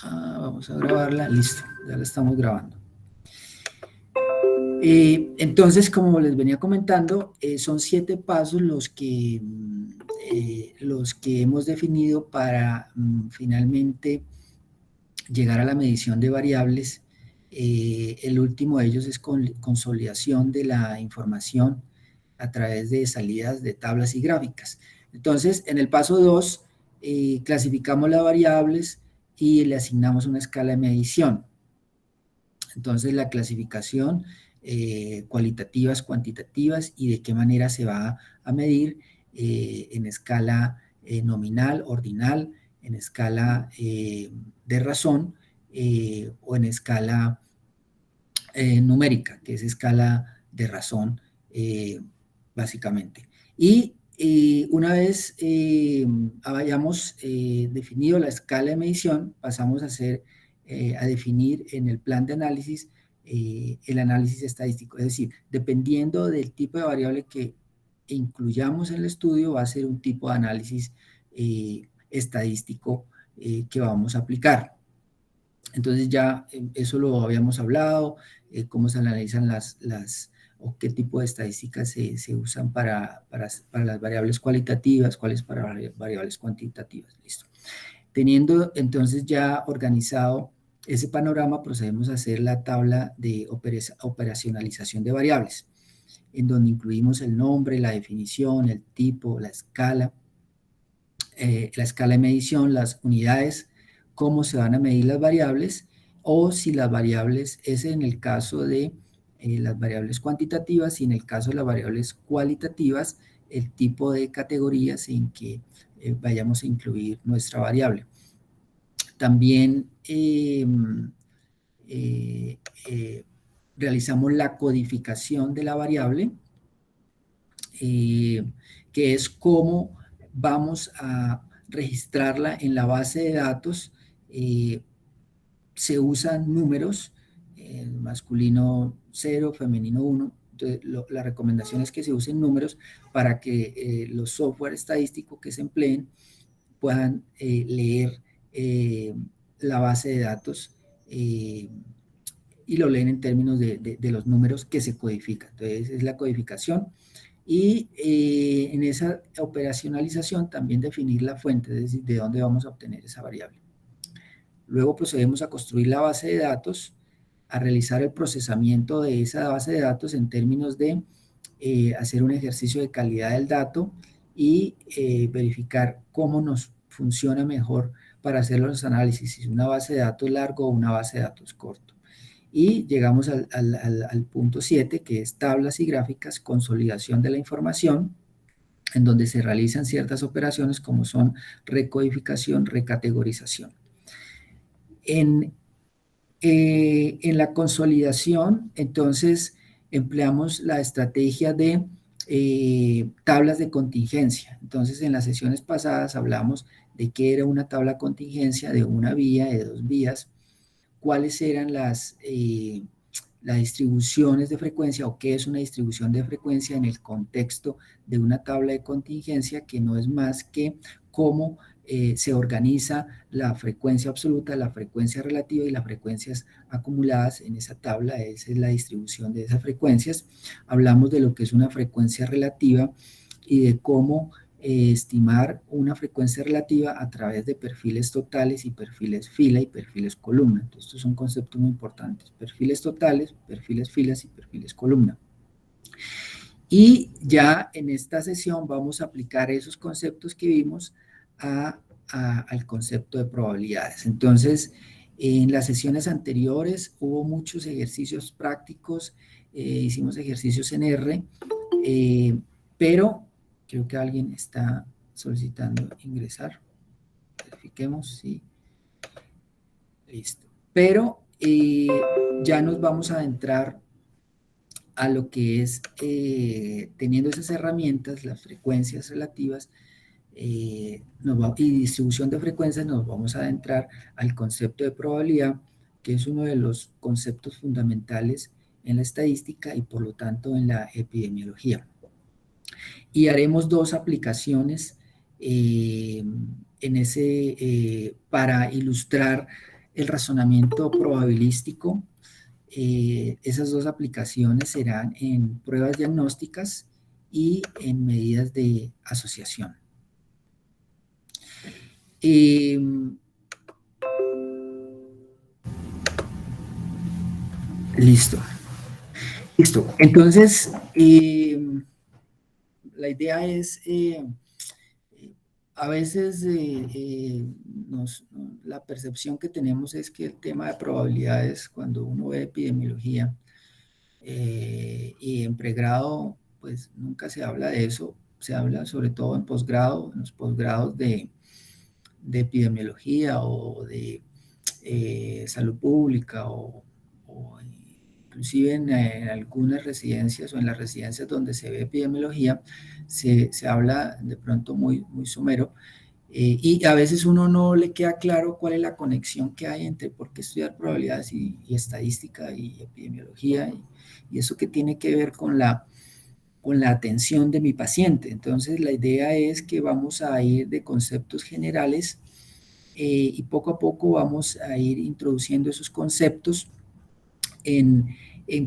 Vamos a grabarla, listo, ya la estamos grabando. Entonces, como les venía comentando, son 7 pasos los que hemos definido para finalmente llegar a la medición de variables. El último de ellos es consolidación de la información a través de salidas de tablas y gráficas. Entonces, en el paso 2, clasificamos las variables y le asignamos una escala de medición. Entonces, la clasificación, cualitativas, cuantitativas, y de qué manera se va a medir en escala nominal, ordinal, en escala de razón o en escala numérica, que es escala de razón básicamente. Y una vez hayamos definido la escala de medición, pasamos a definir en el plan de análisis el análisis estadístico. Es decir, dependiendo del tipo de variable que incluyamos en el estudio, va a ser un tipo de análisis estadístico que vamos a aplicar. Entonces ya eso lo habíamos hablado, cómo se analizan o qué tipo de estadísticas se usan para las variables cualitativas, cuáles para variables cuantitativas. Listo. Teniendo entonces ya organizado ese panorama, procedemos a hacer la tabla de operacionalización de variables, en donde incluimos el nombre, la definición, el tipo, la escala de medición, las unidades, cómo se van a medir las variables, o si las variables, es en el caso de las variables cuantitativas, y en el caso de las variables cualitativas, el tipo de categorías en que vayamos a incluir nuestra variable. También realizamos la codificación de la variable, que es cómo vamos a registrarla en la base de datos. Se usan números, masculino 0, femenino 1. Entonces, la recomendación es que se usen números para que los software estadísticos que se empleen puedan leer la base de datos y lo leen en términos de los números que se codifican. Entonces, es la codificación. Y en esa operacionalización también definir la fuente, es decir, de dónde vamos a obtener esa variable. Luego procedemos a construir la base de datos, a realizar el procesamiento de esa base de datos en términos de hacer un ejercicio de calidad del dato y verificar cómo nos funciona mejor para hacer los análisis, si es una base de datos largo o una base de datos corto. Y llegamos al punto 7, que es tablas y gráficas, consolidación de la información, en donde se realizan ciertas operaciones como son recodificación, recategorización. En la consolidación, entonces, empleamos la estrategia de tablas de contingencia. Entonces, en las sesiones pasadas hablamos de qué era una tabla de contingencia, de una vía, de dos vías, cuáles eran las distribuciones de frecuencia o qué es una distribución de frecuencia en el contexto de una tabla de contingencia, que no es más que cómo se organiza la frecuencia absoluta, la frecuencia relativa y las frecuencias acumuladas en esa tabla. Esa es la distribución de esas frecuencias. Hablamos de lo que es una frecuencia relativa y de cómo estimar una frecuencia relativa a través de perfiles totales y perfiles fila y perfiles columna. Entonces, estos son conceptos muy importantes: perfiles totales, perfiles filas y perfiles columna. Y ya en esta sesión vamos a aplicar esos conceptos que vimos al concepto de probabilidades. Entonces, en las sesiones anteriores hubo muchos ejercicios prácticos, hicimos ejercicios en R, pero creo que alguien está solicitando ingresar. Verifiquemos, sí. Listo. Pero ya nos vamos a adentrar a lo que es, teniendo esas herramientas, las frecuencias relativas y distribución de frecuencias, nos vamos a adentrar al concepto de probabilidad, que es uno de los conceptos fundamentales en la estadística y por lo tanto en la epidemiología. Y haremos dos aplicaciones para ilustrar el razonamiento probabilístico. Esas dos aplicaciones serán en pruebas diagnósticas y en medidas de asociación. Listo. Listo. Entonces, la idea es, a veces la percepción que tenemos es que el tema de probabilidades, cuando uno ve epidemiología, y en pregrado, pues nunca se habla de eso, se habla sobre todo en posgrado, en los posgrados de epidemiología o de salud pública o inclusive en algunas residencias o en las residencias donde se ve epidemiología, se habla de pronto muy, muy somero, y a veces uno no le queda claro cuál es la conexión que hay entre por qué estudiar probabilidades y estadística y epidemiología y eso que tiene que ver con la atención de mi paciente. Entonces la idea es que vamos a ir de conceptos generales y poco a poco vamos a ir introduciendo esos conceptos en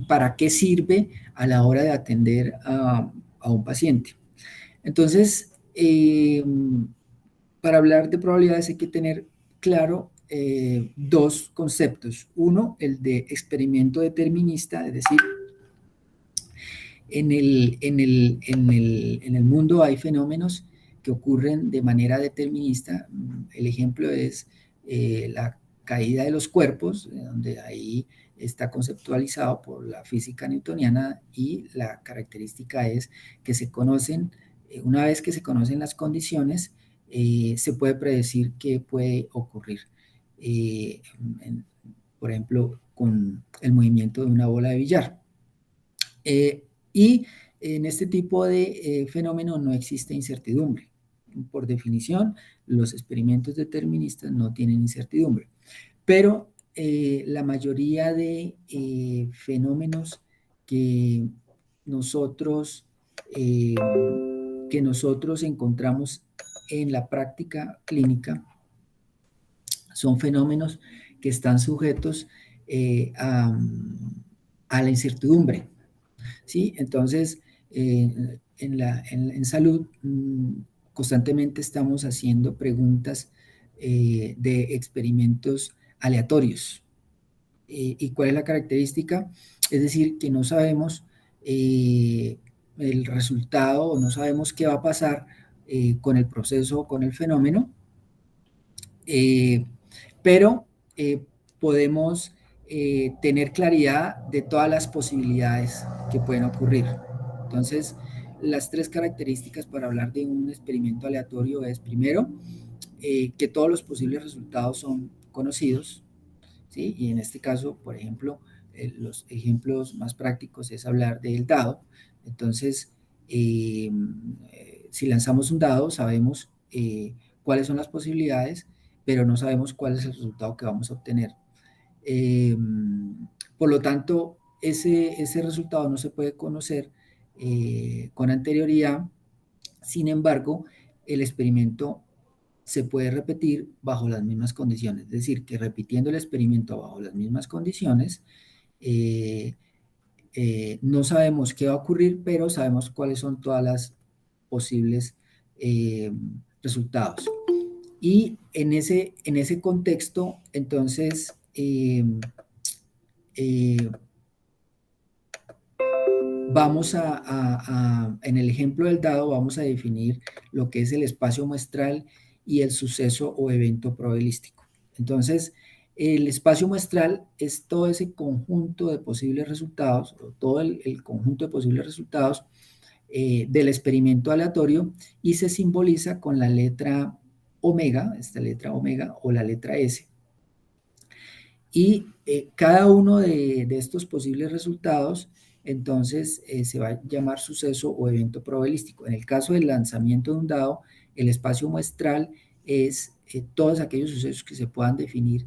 para qué sirve a la hora de atender a un paciente. Entonces, para hablar de probabilidades hay que tener claro dos conceptos. Uno, el de experimento determinista, es decir, en el mundo hay fenómenos que ocurren de manera determinista. El ejemplo es la caída de los cuerpos, donde ahí está conceptualizado por la física newtoniana y la característica es que se conocen, una vez que se conocen las condiciones, se puede predecir qué puede ocurrir. Por ejemplo, con el movimiento de una bola de billar. Y en este tipo de fenómeno no existe incertidumbre. Por definición, los experimentos deterministas no tienen incertidumbre. Pero la mayoría de fenómenos que nosotros, encontramos en la práctica clínica son fenómenos que están sujetos a la incertidumbre. ¿Sí? Entonces, en salud constantemente estamos haciendo preguntas de experimentos aleatorios. ¿Y cuál es la característica? Es decir, que no sabemos el resultado o no sabemos qué va a pasar con el proceso o con el fenómeno, pero podemos tener claridad de todas las posibilidades que pueden ocurrir. Entonces, las tres características para hablar de un experimento aleatorio es, primero, que todos los posibles resultados son conocidos, ¿sí? Y en este caso, por ejemplo, los ejemplos más prácticos es hablar del dado. Entonces, si lanzamos un dado, sabemos cuáles son las posibilidades, pero no sabemos cuál es el resultado que vamos a obtener. Por lo tanto, ese resultado no se puede conocer con anterioridad. Sin embargo, el experimento se puede repetir bajo las mismas condiciones. Es decir, que repitiendo el experimento bajo las mismas condiciones, no sabemos qué va a ocurrir, pero sabemos cuáles son todas las posibles resultados. Y en ese contexto, entonces, vamos en el ejemplo del dado, vamos a definir lo que es el espacio muestral y el suceso o evento probabilístico. Entonces, el espacio muestral es todo ese conjunto de posibles resultados, o todo el conjunto de posibles resultados del experimento aleatorio y se simboliza con la letra omega, esta letra omega o la letra S. Y cada uno de estos posibles resultados, entonces, se va a llamar suceso o evento probabilístico. En el caso del lanzamiento de un dado, el espacio muestral es todos aquellos sucesos que se puedan definir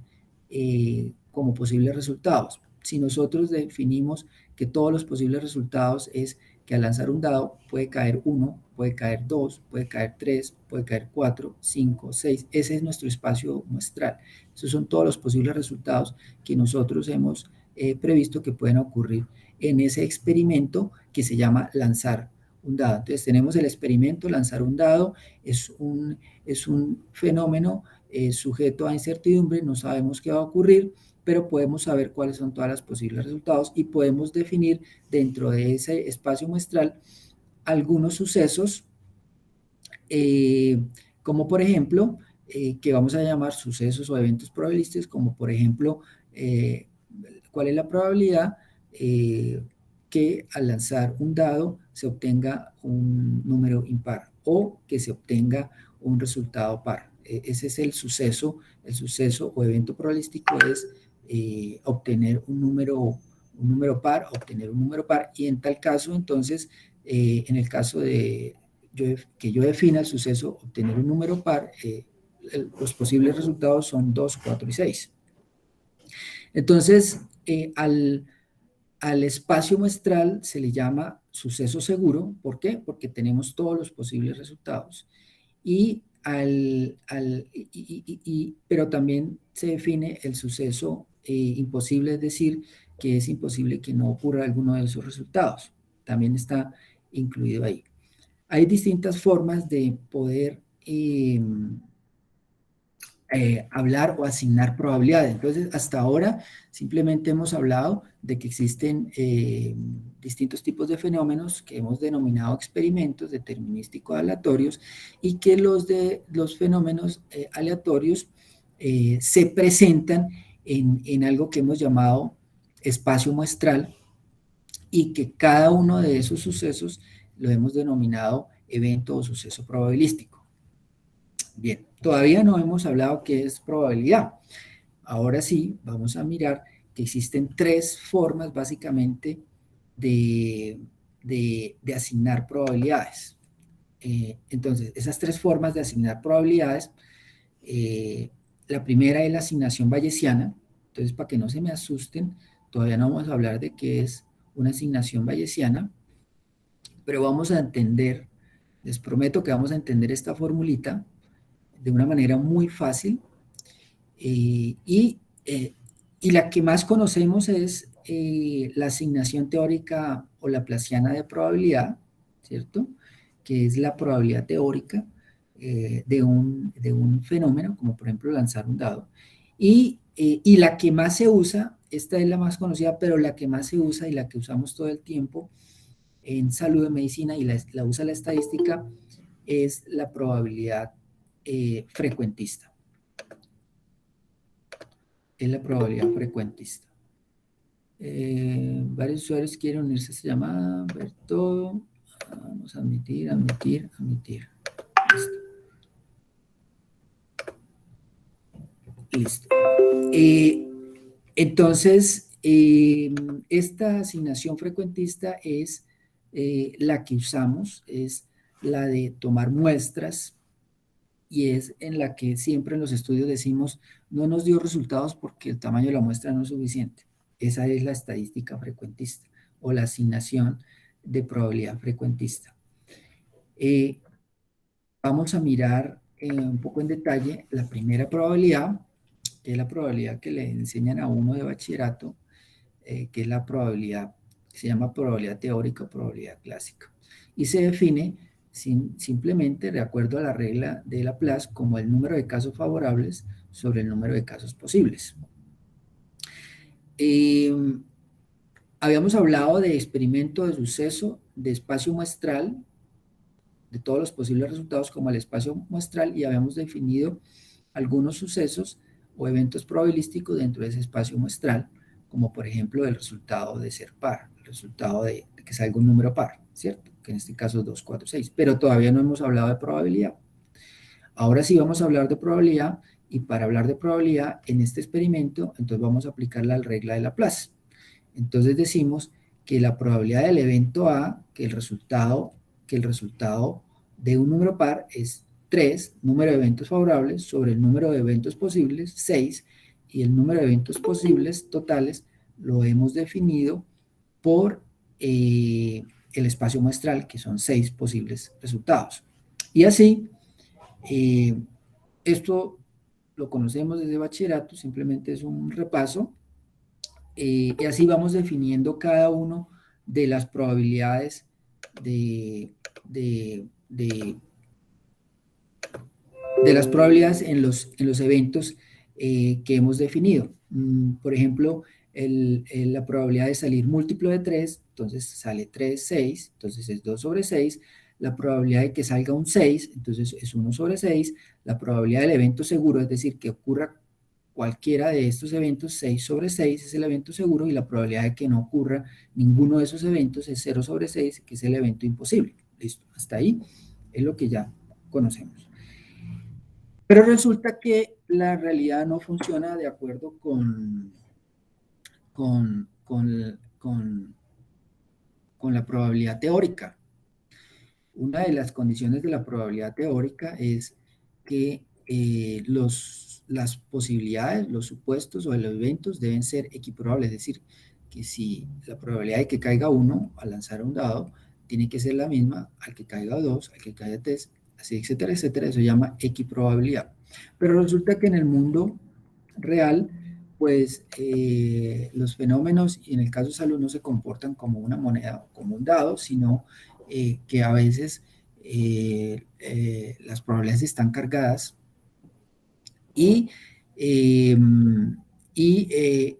como posibles resultados. Si nosotros definimos que todos los posibles resultados es que al lanzar un dado puede caer 1, puede caer 2, puede caer 3, puede caer 4, 5, 6. Ese es nuestro espacio muestral. Esos son todos los posibles resultados que nosotros hemos previsto que pueden ocurrir en ese experimento que se llama lanzar un dado. Entonces tenemos el experimento, lanzar un dado, es un fenómeno sujeto a incertidumbre, no sabemos qué va a ocurrir, pero podemos saber cuáles son todos los posibles resultados y podemos definir dentro de ese espacio muestral algunos sucesos, como por ejemplo, que vamos a llamar sucesos o eventos probabilísticos, como por ejemplo, cuál es la probabilidad que al lanzar un dado se obtenga un número impar o que se obtenga un resultado par. Ese es el suceso o evento probabilístico es obtener un número par, obtener un número par, y en tal caso, entonces, en el caso de que yo defina el suceso, obtener un número par, los posibles resultados son 2, 4 y 6. Entonces, al espacio muestral se le llama suceso seguro. ¿Por qué? Porque tenemos todos los posibles resultados. Pero también se define el suceso imposible, es decir, que es imposible que no ocurra alguno de esos resultados. También está incluido ahí. Hay distintas formas de poder hablar o asignar probabilidades. Entonces, hasta ahora simplemente hemos hablado de que existen distintos tipos de fenómenos que hemos denominado experimentos determinísticos aleatorios y que los fenómenos aleatorios se presentan en algo que hemos llamado espacio muestral y que cada uno de esos sucesos lo hemos denominado evento o suceso probabilístico. Bien, todavía no hemos hablado qué es probabilidad. Ahora sí, vamos a mirar que existen tres formas básicamente de asignar probabilidades. Entonces, esas tres formas de asignar probabilidades, la primera es la asignación bayesiana. Entonces, para que no se me asusten, todavía no vamos a hablar de qué es una asignación bayesiana, pero vamos a entender, les prometo que vamos a entender esta formulita de una manera muy fácil, y la que más conocemos es la asignación teórica o laplaciana de probabilidad, ¿cierto? Que es la probabilidad teórica de un fenómeno, como por ejemplo lanzar un dado. Y la que más se usa, esta es la más conocida, pero la que más se usa y la que usamos todo el tiempo en salud, en medicina, y la usa la estadística, es la probabilidad frecuentista. Es la probabilidad frecuentista. Varios usuarios quieren unirse a esta llamada, ver todo. Vamos a admitir. Listo. Entonces, esta asignación frecuentista es la que usamos, es la de tomar muestras, y es en la que siempre en los estudios decimos, no nos dio resultados porque el tamaño de la muestra no es suficiente. Esa es la estadística frecuentista o la asignación de probabilidad frecuentista. Vamos a mirar un poco en detalle la primera probabilidad, que es la probabilidad que le enseñan a uno de bachillerato, que es la probabilidad, se llama probabilidad teórica o probabilidad clásica. Y se define simplemente de acuerdo a la regla de Laplace como el número de casos favorables sobre el número de casos posibles. Habíamos hablado de experimento de suceso, de espacio muestral, de todos los posibles resultados como el espacio muestral, y habíamos definido algunos sucesos o eventos probabilísticos dentro de ese espacio muestral, como por ejemplo el resultado de ser par, el resultado de que salga un número par, ¿cierto? Que en este caso es 2, 4, 6, pero todavía no hemos hablado de probabilidad. Ahora sí vamos a hablar de probabilidad, y para hablar de probabilidad en este experimento, entonces vamos a aplicar la regla de Laplace. Entonces decimos que la probabilidad del evento A, que el resultado de un número par es 3, número de eventos favorables, sobre el número de eventos posibles, 6, y el número de eventos posibles totales lo hemos definido por el espacio muestral, que son 6 posibles resultados. Y así, esto lo conocemos desde bachillerato, simplemente es un repaso, y así vamos definiendo cada uno de las probabilidades de, de las probabilidades en los eventos que hemos definido. Por ejemplo, la probabilidad de salir múltiplo de 3, entonces sale 3, 6, entonces es 2 sobre 6. La probabilidad de que salga un 6, entonces es 1 sobre 6. La probabilidad del evento seguro, es decir, que ocurra cualquiera de estos eventos, 6 sobre 6 es el evento seguro, y la probabilidad de que no ocurra ninguno de esos eventos es 0 sobre 6, que es el evento imposible. Listo, hasta ahí es lo que ya conocemos. Pero resulta que la realidad no funciona de acuerdo con, con, con la probabilidad teórica. Una de las condiciones de la probabilidad teórica es que las posibilidades, los supuestos o los eventos deben ser equiparables, es decir, que si la probabilidad de que caiga 1 al lanzar un dado tiene que ser la misma al que caiga 2, al que caiga 3, así, etcétera, etcétera, eso se llama equiprobabilidad. Pero resulta que en el mundo real, pues los fenómenos, y en el caso de salud, no se comportan como una moneda o como un dado, sino que a veces las probabilidades están cargadas y, eh,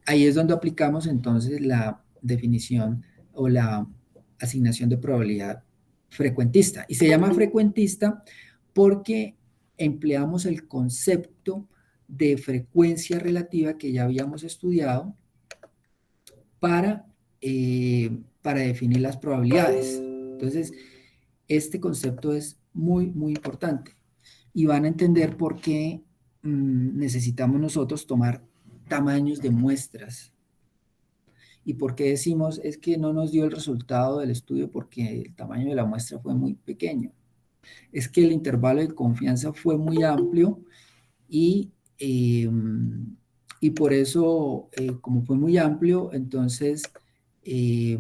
ahí es donde aplicamos entonces la definición o la asignación de probabilidad frecuentista. Y se llama frecuentista porque empleamos el concepto de frecuencia relativa que ya habíamos estudiado para, para definir las probabilidades. Entonces, este concepto es muy, muy importante y van a entender por qué necesitamos nosotros tomar tamaños de muestras y por qué decimos es que no nos dio el resultado del estudio porque el tamaño de la muestra fue muy pequeño. Es que el intervalo de confianza fue muy amplio y, eh, y por eso, como fue muy amplio, entonces eh,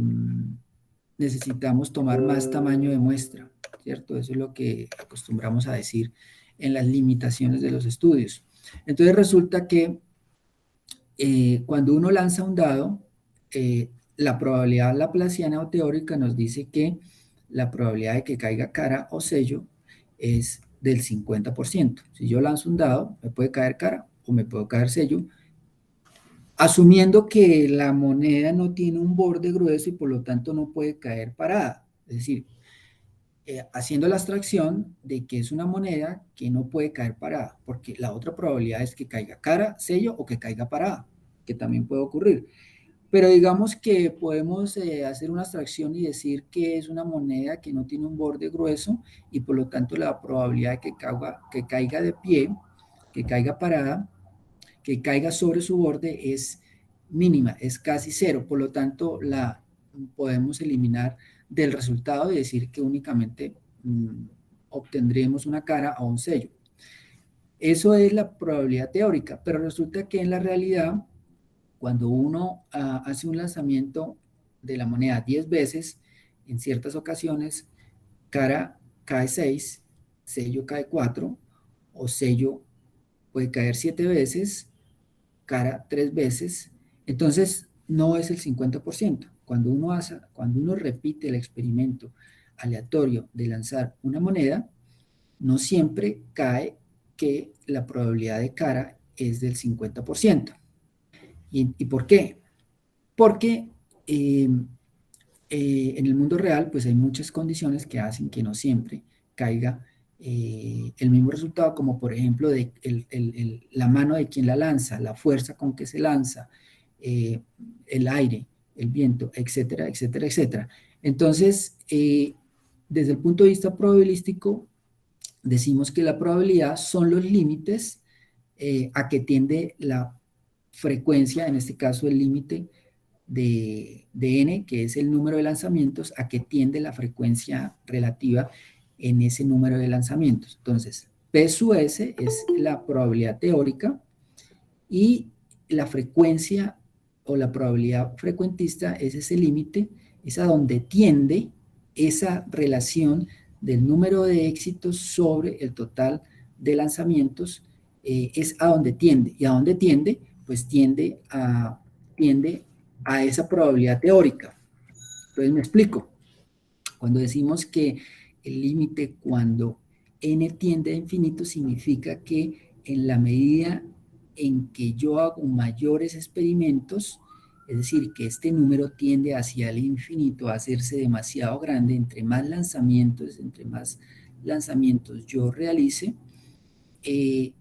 necesitamos tomar más tamaño de muestra, ¿cierto? Eso es lo que acostumbramos a decir en las limitaciones de los estudios. Entonces resulta que cuando uno lanza un dado, la probabilidad laplaciana o teórica nos dice que la probabilidad de que caiga cara o sello es del 50%. Si yo lanzo un dado, me puede caer cara o me puede caer sello, asumiendo que la moneda no tiene un borde grueso y por lo tanto no puede caer parada. Es decir, haciendo la abstracción de que es una moneda que no puede caer parada, porque la otra probabilidad es que caiga cara, sello o que caiga parada, que también puede ocurrir. Pero digamos que podemos hacer una abstracción y decir que es una moneda que no tiene un borde grueso y por lo tanto la probabilidad de que caiga de pie, que caiga parada, que caiga sobre su borde es mínima, es casi cero. Por lo tanto, la podemos eliminar del resultado y decir que únicamente obtendremos una cara o un sello. Eso es la probabilidad teórica, pero resulta que en la realidad, cuando uno hace un lanzamiento de la moneda 10 veces, en ciertas ocasiones, cara cae 6, sello cae 4, o sello puede caer 7 veces, cara 3 veces, entonces no es el 50%. Cuando uno repite el experimento aleatorio de lanzar una moneda, no siempre cae que la probabilidad de cara es del 50%. ¿Y por qué? Porque en el mundo real, pues hay muchas condiciones que hacen que no siempre caiga el mismo resultado, como por ejemplo la mano de quien la lanza, la fuerza con que se lanza, eh, el aire, el viento, etcétera, etcétera, etcétera. Entonces, desde el punto de vista probabilístico, decimos que la probabilidad son los límites a que tiende la frecuencia, en este caso el límite de n, que es el número de lanzamientos, a que tiende la frecuencia relativa en ese número de lanzamientos. Entonces, P sub S es la probabilidad teórica y la frecuencia, o la probabilidad frecuentista, es ese límite, es a donde tiende, o a donde tiende la probabilidad de que caiga cara o sello. Entonces, P sub S es la probabilidad teórica y la frecuencia, o la probabilidad frecuentista, es ese límite, es a donde tiende la probabilidad de que caiga cara o sello. Entonces, P sub S es la probabilidad teórica y la frecuencia, o la probabilidad frecuentista, es ese límite, es a donde tiende esa relación del número de éxitos sobre el total de lanzamientos es a donde tiende. ¿Y a dónde tiende? Pues tiende a esa probabilidad teórica. Entonces me explico. Cuando decimos que el límite cuando n tiende a infinito significa que en la medida en que yo hago mayores experimentos, es decir, que este número tiende hacia el infinito a hacerse demasiado grande, entre más lanzamientos yo realice, eh,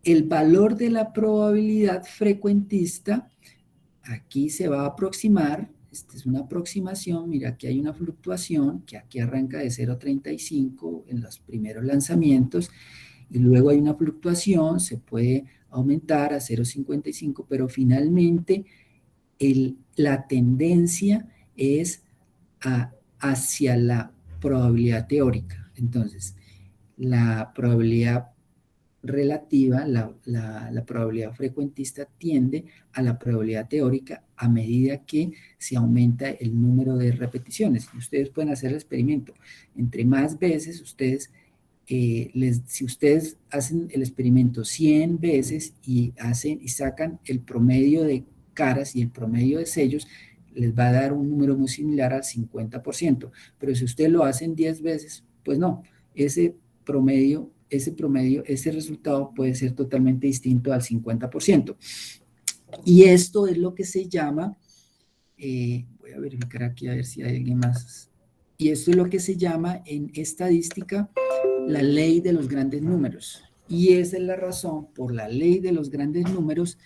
el valor de la probabilidad frecuentista aquí se va a aproximar, esta es una aproximación, mira aquí hay una fluctuación que aquí arranca de 0,35 en los primeros lanzamientos y luego hay una fluctuación, se puede aumentar a 0,55, pero finalmente la tendencia es hacia la probabilidad teórica. Entonces, la probabilidad relativa, la probabilidad frecuentista tiende a la probabilidad teórica a medida que se aumenta el número de repeticiones. Y ustedes pueden hacer el experimento. Entre más veces ustedes, si ustedes hacen el experimento 100 veces y sacan el promedio de caras y el promedio de sellos, les va a dar un número muy similar al 50%. Pero si ustedes lo hacen 10 veces, pues no, ese resultado puede ser totalmente distinto al 50%. Y esto es lo que se llama, voy a verificar aquí a ver si hay alguien más, y esto es lo que se llama en estadística la ley de los grandes números. Y esa es la razón por la ley de los grandes números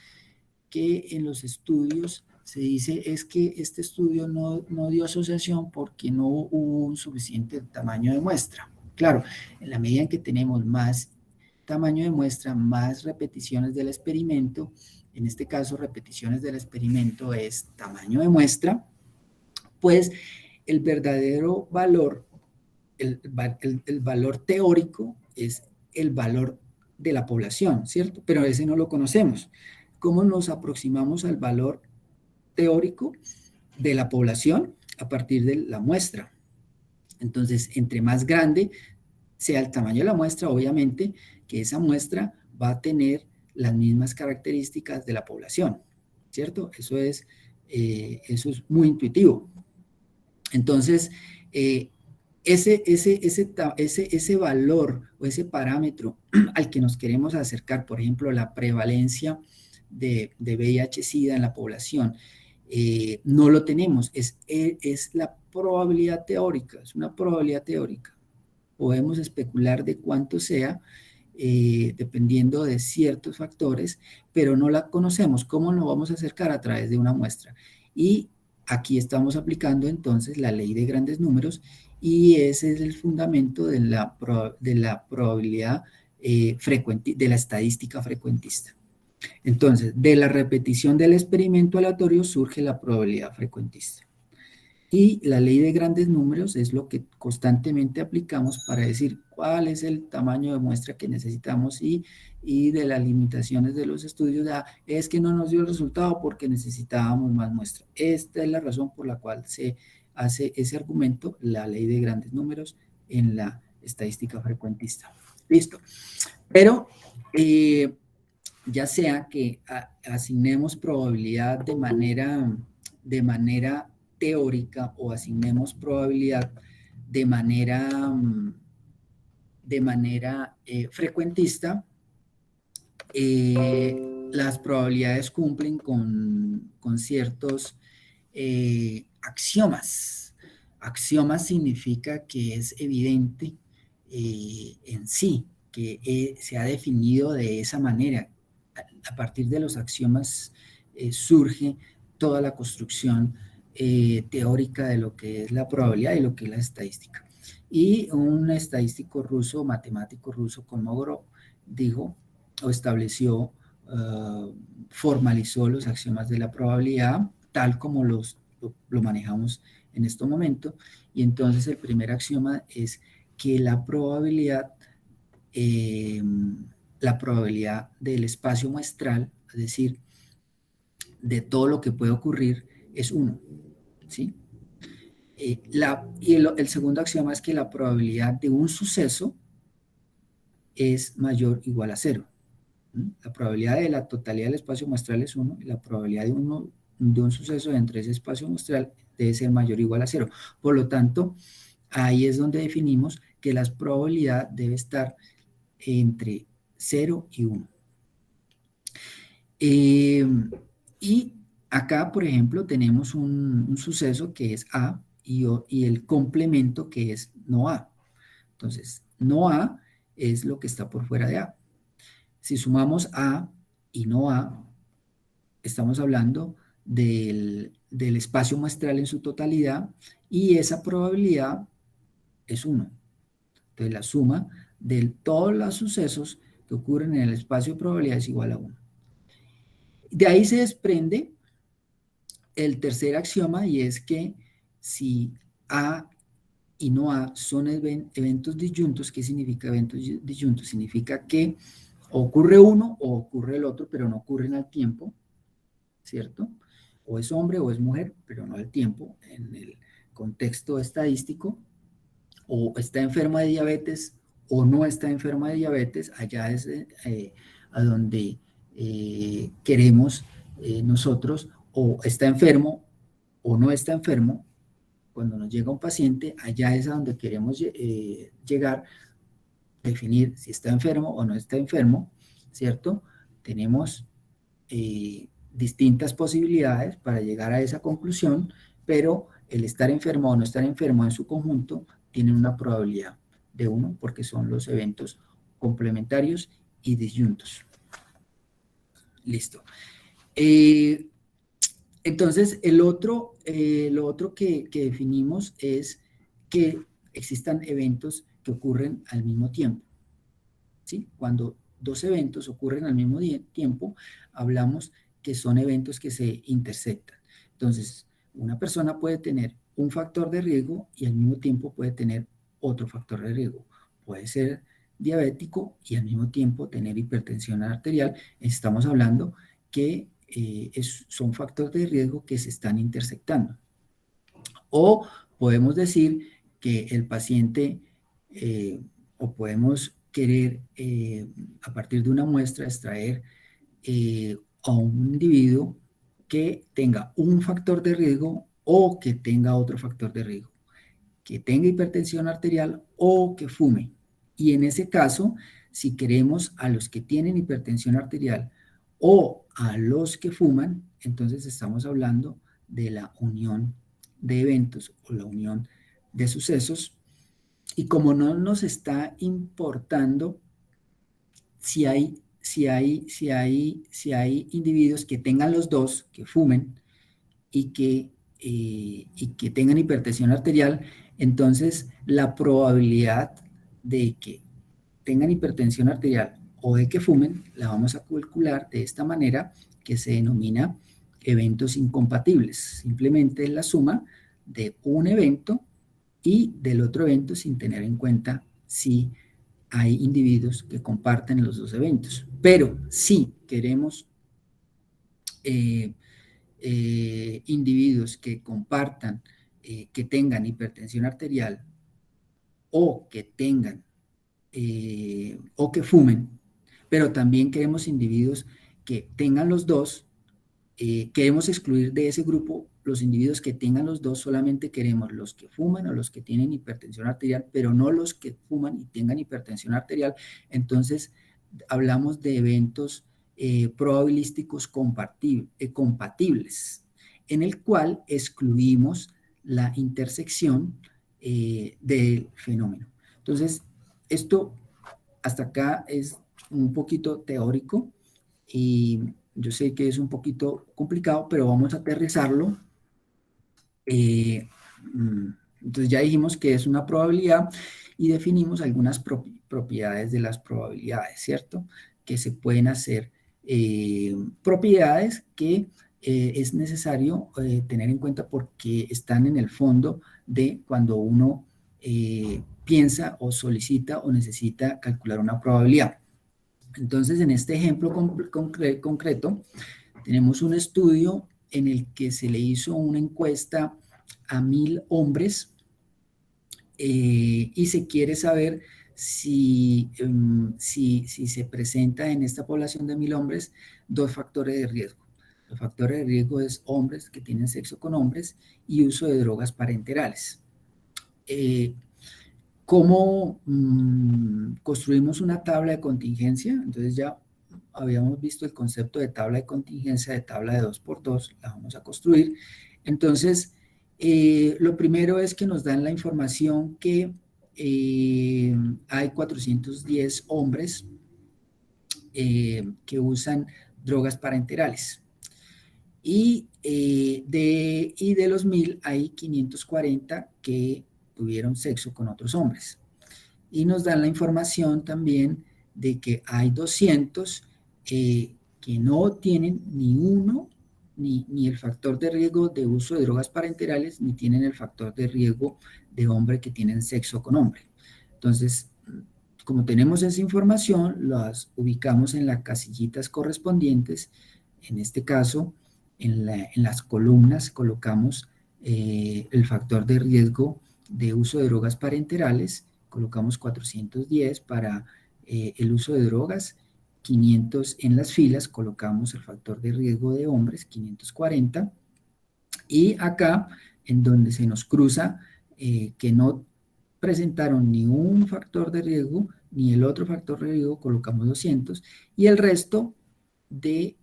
que en los estudios se dice es que este estudio no dio asociación porque no hubo un suficiente tamaño de muestra. Claro, en la medida en que tenemos más tamaño de muestra, más repeticiones del experimento, en este caso repeticiones del experimento es tamaño de muestra, pues el verdadero valor, el valor teórico es el valor de la población, ¿cierto? Pero ese no lo conocemos. ¿Cómo nos aproximamos al valor teórico de la población? A partir de la muestra. Entonces, entre más grande sea el tamaño de la muestra, obviamente que esa muestra va a tener las mismas características de la población, ¿cierto? Eso es muy intuitivo. Entonces, ese valor o ese parámetro al que nos queremos acercar, por ejemplo, la prevalencia de VIH-Sida en la población, no lo tenemos, es la probabilidad teórica, es una probabilidad teórica. Podemos especular de cuánto sea, dependiendo de ciertos factores, pero no la conocemos. ¿Cómo nos vamos a acercar? A través de una muestra. Y aquí estamos aplicando entonces la ley de grandes números y ese es el fundamento de la probabilidad de la estadística frecuentista. Entonces, de la repetición del experimento aleatorio surge la probabilidad frecuentista. Y la ley de grandes números es lo que constantemente aplicamos para decir cuál es el tamaño de muestra que necesitamos y de las limitaciones de los estudios, es que no nos dio el resultado porque necesitábamos más muestra. Esta es la razón por la cual se hace ese argumento, la ley de grandes números en la estadística frecuentista. Listo. Pero ya sea que asignemos probabilidad de manera teórica o asignemos probabilidad de manera frecuentista, las probabilidades cumplen con ciertos axiomas. Axiomas significa que es evidente en sí, que se ha definido de esa manera. A partir de los axiomas surge toda la construcción teórica de lo que es la probabilidad y lo que es la estadística. Y un estadístico ruso, matemático ruso, Kolmogorov, dijo o estableció, formalizó los axiomas de la probabilidad tal como lo manejamos en este momento. Y entonces el primer axioma es que la probabilidad del espacio muestral, es decir, de todo lo que puede ocurrir, es 1, ¿sí? el segundo axioma es que la probabilidad de un suceso es mayor o igual a 0. La probabilidad de la totalidad del espacio muestral es 1 y la probabilidad de un suceso dentro de ese espacio muestral debe ser mayor o igual a 0. Por lo tanto, ahí es donde definimos que la probabilidad debe estar entre 0 y 1. Y acá, por ejemplo, tenemos un suceso que es A y el complemento que es no A. Entonces, no A es lo que está por fuera de A. Si sumamos A y no A, estamos hablando del espacio muestral en su totalidad y esa probabilidad es 1. Entonces, la suma de todos los sucesos que ocurren en el espacio de probabilidad es igual a 1. De ahí se desprende el tercer axioma y es que si A y no A son eventos disyuntos, ¿qué significa eventos disyuntos? Significa que ocurre uno o ocurre el otro, pero no ocurren al tiempo, ¿cierto? O es hombre o es mujer, pero no al tiempo, en el contexto estadístico, o está enfermo de diabetes o no está enfermo de diabetes, allá es a donde queremos nosotros, o está enfermo o no está enfermo. Cuando nos llega un paciente, allá es a donde queremos llegar, definir si está enfermo o no está enfermo, ¿cierto? Tenemos distintas posibilidades para llegar a esa conclusión, pero el estar enfermo o no estar enfermo en su conjunto tiene una probabilidad de 1 porque son los eventos complementarios y disyuntos. Listo. Entonces, lo otro que definimos es que existan eventos que ocurren al mismo tiempo. ¿Sí? Cuando dos eventos ocurren al mismo tiempo, hablamos que son eventos que se intersectan. Entonces, una persona puede tener un factor de riesgo y al mismo tiempo puede tener otro factor de riesgo. Puede ser diabético y al mismo tiempo tener hipertensión arterial. Estamos hablando que son factores de riesgo que se están intersectando. O podemos decir que el paciente, o podemos querer, a partir de una muestra, extraer a un individuo que tenga un factor de riesgo o que tenga otro factor de riesgo, que tenga hipertensión arterial o que fume. Y en ese caso, si queremos a los que tienen hipertensión arterial o a los que fuman, entonces estamos hablando de la unión de eventos o la unión de sucesos. Y como no nos está importando si hay individuos que tengan los dos, que fumen y que tengan hipertensión arterial, entonces la probabilidad de que tengan hipertensión arterial o de que fumen, la vamos a calcular de esta manera que se denomina eventos incompatibles. Simplemente es la suma de un evento y del otro evento sin tener en cuenta si hay individuos que comparten los dos eventos. Pero si queremos individuos que compartan, que tengan hipertensión arterial o que tengan o que fumen, pero también queremos individuos que tengan los dos. Queremos excluir de ese grupo los individuos que tengan los dos, solamente queremos los que fuman o los que tienen hipertensión arterial, pero no los que fuman y tengan hipertensión arterial. Entonces, hablamos de eventos probabilísticos compatibles, en el cual excluimos la intersección del fenómeno. Entonces, esto hasta acá es un poquito teórico y yo sé que es un poquito complicado, pero vamos a aterrizarlo. Entonces ya dijimos que es una probabilidad y definimos algunas propiedades de las probabilidades, ¿cierto? Que se pueden hacer propiedades que es necesario tener en cuenta porque están en el fondo de cuando uno piensa o solicita o necesita calcular una probabilidad. Entonces, en este ejemplo concreto, tenemos un estudio en el que se le hizo una encuesta a 1000 hombres y se quiere saber si se presenta en esta población de 1000 hombres dos factores de riesgo. Los factores de riesgo es hombres que tienen sexo con hombres y uso de drogas parenterales. ¿Cómo construimos una tabla de contingencia? Entonces ya habíamos visto el concepto de tabla de contingencia, de tabla de 2x2, la vamos a construir. Entonces, lo primero es que nos dan la información que hay 410 hombres que usan drogas parenterales. Y de los 1000 hay 540 que tuvieron sexo con otros hombres. Y nos dan la información también de que hay 200 que no tienen ni uno, ni el factor de riesgo de uso de drogas parenterales, ni tienen el factor de riesgo de hombre que tienen sexo con hombre. Entonces, como tenemos esa información, las ubicamos en las casillitas correspondientes. En este caso, en las columnas colocamos el factor de riesgo de uso de drogas parenterales, colocamos 410 para el uso de drogas, 500 en las filas, colocamos el factor de riesgo de hombres, 540, y acá, en donde se nos cruza que no presentaron ni un factor de riesgo, ni el otro factor de riesgo, colocamos 200, y el resto de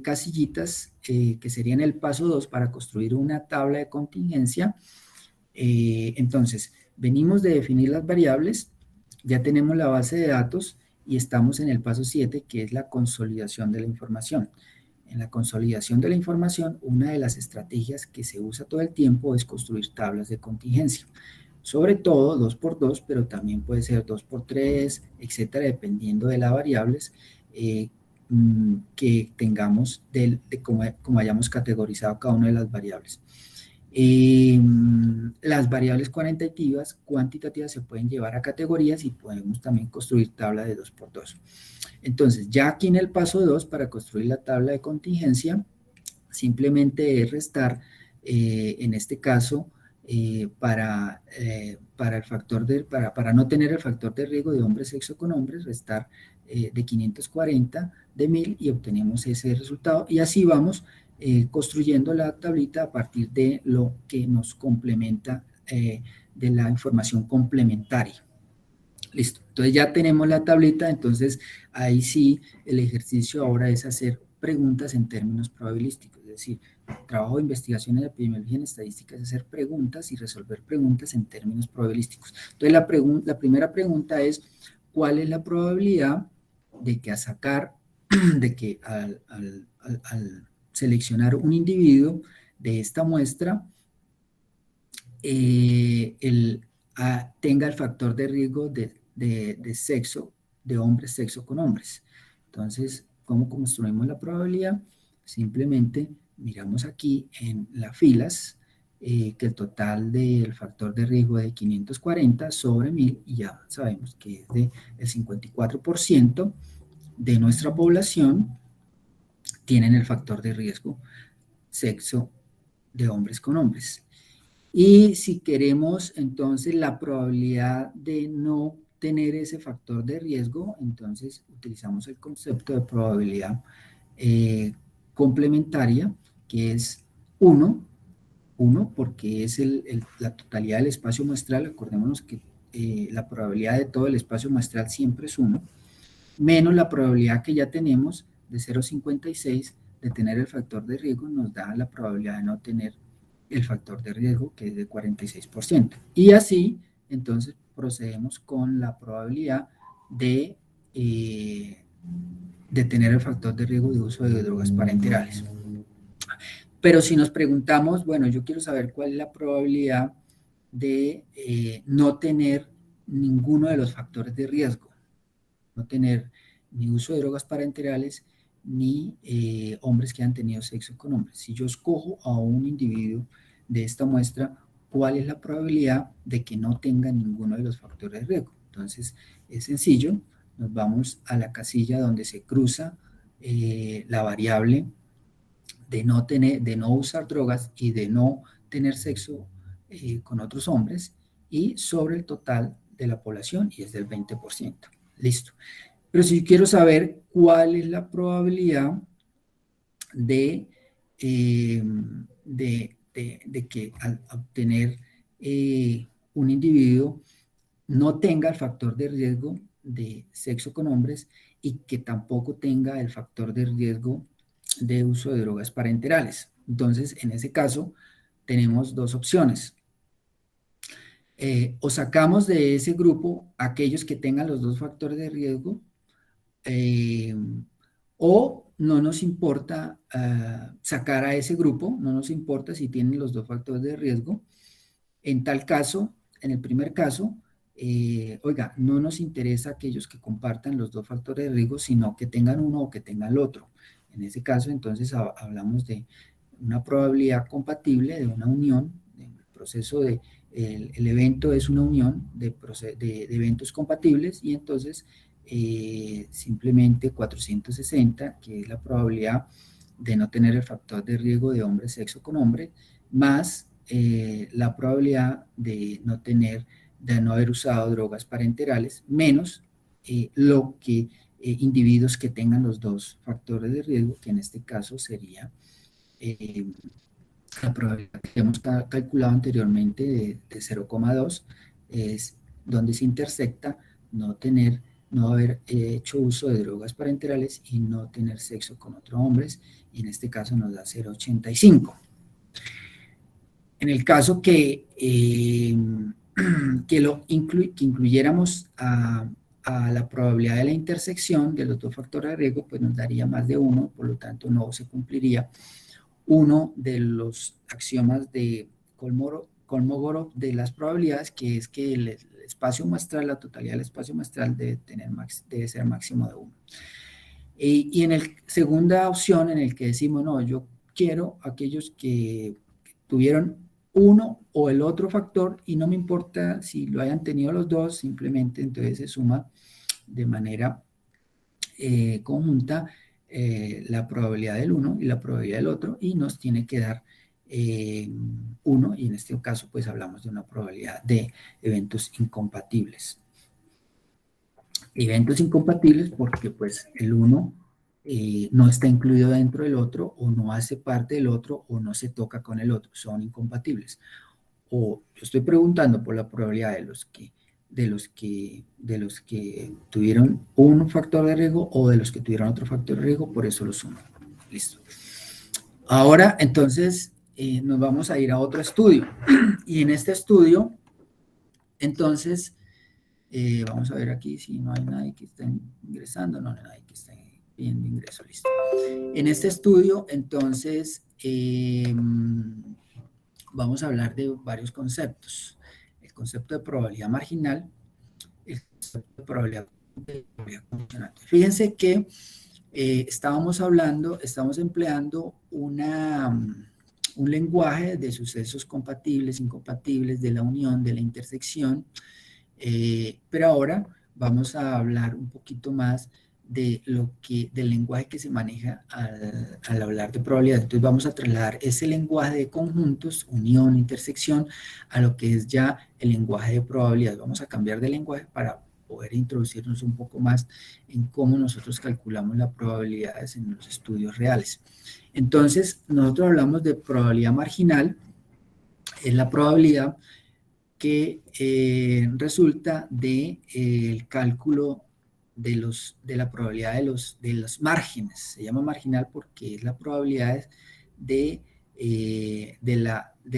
casillitas, que serían el paso 2 para construir una tabla de contingencia. Entonces, venimos de definir las variables, ya tenemos la base de datos y estamos en el paso 7, que es la consolidación de la información. En la consolidación de la información, una de las estrategias que se usa todo el tiempo es construir tablas de contingencia. Sobre todo 2x2, pero también puede ser 2x3, etcétera, dependiendo de las variables que tengamos, de cómo hayamos categorizado cada una de las variables. Las variables cuantitativas se pueden llevar a categorías y podemos también construir tabla de 2x2. Entonces, ya aquí en el paso 2, para construir la tabla de contingencia, simplemente es restar, en este caso, para no tener el factor de riesgo de hombre sexo con hombres, restar de 540 de 1000 y obtenemos ese resultado. Y así vamos construyendo la tablita a partir de lo que nos complementa, de la información complementaria. Listo, entonces ya tenemos la tablita, entonces ahí sí el ejercicio ahora es hacer preguntas en términos probabilísticos, es decir, el trabajo de investigación en epidemiología y en estadística es hacer preguntas y resolver preguntas en términos probabilísticos. Entonces la primera pregunta es, ¿cuál es la probabilidad de que al seleccionar un individuo de esta muestra, tenga el factor de riesgo de sexo, de hombres, sexo con hombres? Entonces, ¿cómo construimos la probabilidad? Simplemente miramos aquí en las filas que el total del factor de riesgo es de 540 sobre 1000 y ya sabemos que es del 54% de nuestra población tienen el factor de riesgo sexo de hombres con hombres. Y si queremos entonces la probabilidad de no tener ese factor de riesgo, entonces utilizamos el concepto de probabilidad complementaria, que es 1 porque es la totalidad del espacio muestral. Acordémonos que la probabilidad de todo el espacio muestral siempre es 1, menos la probabilidad que ya tenemos de 0,56 de tener el factor de riesgo, nos da la probabilidad de no tener el factor de riesgo, que es de 46%. Y así, entonces, procedemos con la probabilidad de tener el factor de riesgo de uso de drogas parenterales. Pero si nos preguntamos, bueno, yo quiero saber cuál es la probabilidad de no tener ninguno de los factores de riesgo, no tener ni uso de drogas parenterales, ni hombres que han tenido sexo con hombres. Si yo escojo a un individuo de esta muestra, ¿cuál es la probabilidad de que no tenga ninguno de los factores de riesgo? Entonces, es sencillo, nos vamos a la casilla donde se cruza la variable de no usar drogas y de no tener sexo con otros hombres y sobre el total de la población y es del 20%. Listo. Pero si quiero saber cuál es la probabilidad de, de que al obtener un individuo no tenga el factor de riesgo de sexo con hombres y que tampoco tenga el factor de riesgo de uso de drogas parenterales. Entonces, en ese caso, tenemos dos opciones. O sacamos de ese grupo aquellos que tengan los dos factores de riesgo, eh, o no nos importa sacar a ese grupo, no nos importa si tienen los dos factores de riesgo. En tal caso, en el primer caso, oiga, no nos interesa aquellos que compartan los dos factores de riesgo, sino que tengan uno o que tengan el otro. En ese caso, entonces, hablamos de una probabilidad compatible de una unión, el proceso de, el evento es una unión de eventos compatibles y entonces simplemente 460, que es la probabilidad de no tener el factor de riesgo de hombre sexo con hombre, más la probabilidad de no tener, de no haber usado drogas parenterales, menos lo que individuos que tengan los dos factores de riesgo, que en este caso sería la probabilidad que hemos calculado anteriormente de 0,2, es donde se intersecta no haber hecho uso de drogas parenterales y no tener sexo con otros hombres, y en este caso nos da 0,85. En el caso que incluyéramos a la probabilidad de la intersección de los dos factores de riesgo, pues nos daría más de 1, por lo tanto no se cumpliría uno de los axiomas de Kolmogorov de las probabilidades, que es que el espacio muestral, la totalidad del espacio muestral debe ser máximo de 1. Y en la segunda opción, en el que decimos, no, yo quiero aquellos que tuvieron uno o el otro factor y no me importa si lo hayan tenido los dos, simplemente entonces se suma de manera conjunta la probabilidad del uno y la probabilidad del otro y nos tiene que dar 1, y en este caso pues hablamos de una probabilidad de eventos incompatibles. Eventos incompatibles porque pues el uno no está incluido dentro del otro o no hace parte del otro o no se toca con el otro, son incompatibles. O yo estoy preguntando por la probabilidad de los que tuvieron un factor de riesgo o de los que tuvieron otro factor de riesgo, por eso lo sumo. Listo. Ahora, entonces, nos vamos a ir a otro estudio. Y en este estudio, entonces, vamos a ver aquí si no hay nadie que esté ingresando. No, no hay nadie que esté pidiendo ingreso. Listo. En este estudio, entonces, vamos a hablar de varios conceptos. El concepto de probabilidad marginal, el concepto de probabilidad condicionante. Fíjense que estamos empleando un lenguaje de sucesos compatibles, incompatibles, de la unión, de la intersección, pero ahora vamos a hablar un poquito más del lenguaje que se maneja al hablar de probabilidad. Entonces vamos a trasladar ese lenguaje de conjuntos, unión, intersección, a lo que es ya el lenguaje de probabilidad. Vamos a cambiar de lenguaje para poder introducirnos un poco más en cómo nosotros calculamos las probabilidades en los estudios reales. Entonces, nosotros hablamos de probabilidad marginal, es la probabilidad que resulta del cálculo de la probabilidad de los márgenes. Se llama marginal porque es la probabilidad del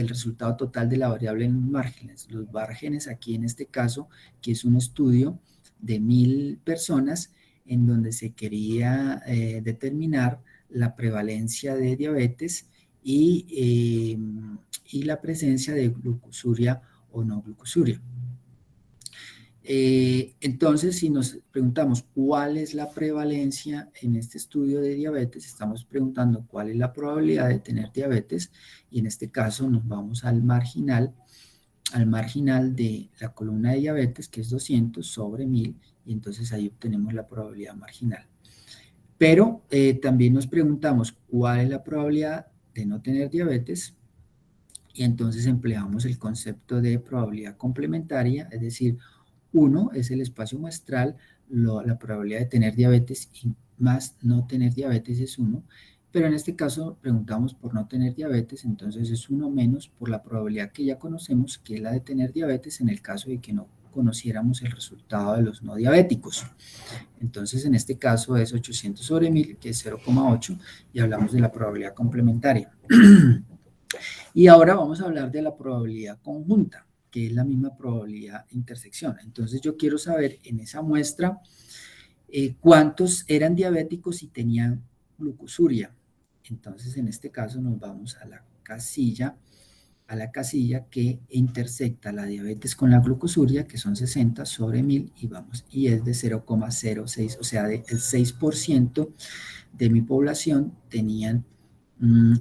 resultado total de la variable en los márgenes. Los márgenes aquí en este caso, que es un estudio de 1000 personas en donde se quería determinar la prevalencia de diabetes y la presencia de glucosuria o no glucosuria. Entonces, si nos preguntamos cuál es la prevalencia en este estudio de diabetes, estamos preguntando cuál es la probabilidad de tener diabetes y en este caso nos vamos al marginal de la columna de diabetes, que es 200 sobre 1000, y entonces ahí obtenemos la probabilidad marginal. Pero también nos preguntamos cuál es la probabilidad de no tener diabetes y entonces empleamos el concepto de probabilidad complementaria, es decir, 1 es el espacio muestral, la probabilidad de tener diabetes y más no tener diabetes es 1, pero en este caso preguntamos por no tener diabetes, entonces es 1 menos por la probabilidad que ya conocemos, que es la de tener diabetes en el caso de que no conociéramos el resultado de los no diabéticos. Entonces, en este caso es 800 sobre 1000, que es 0,8, y hablamos de la probabilidad complementaria. Y ahora vamos a hablar de la probabilidad conjunta, que es la misma probabilidad de intersección. Entonces, yo quiero saber en esa muestra cuántos eran diabéticos y tenían glucosuria. Entonces, en este caso nos vamos a la casilla que intersecta la diabetes con la glucosuria, que son 60 sobre 1000, y es de 0,06, o sea, el 6% de mi población tenían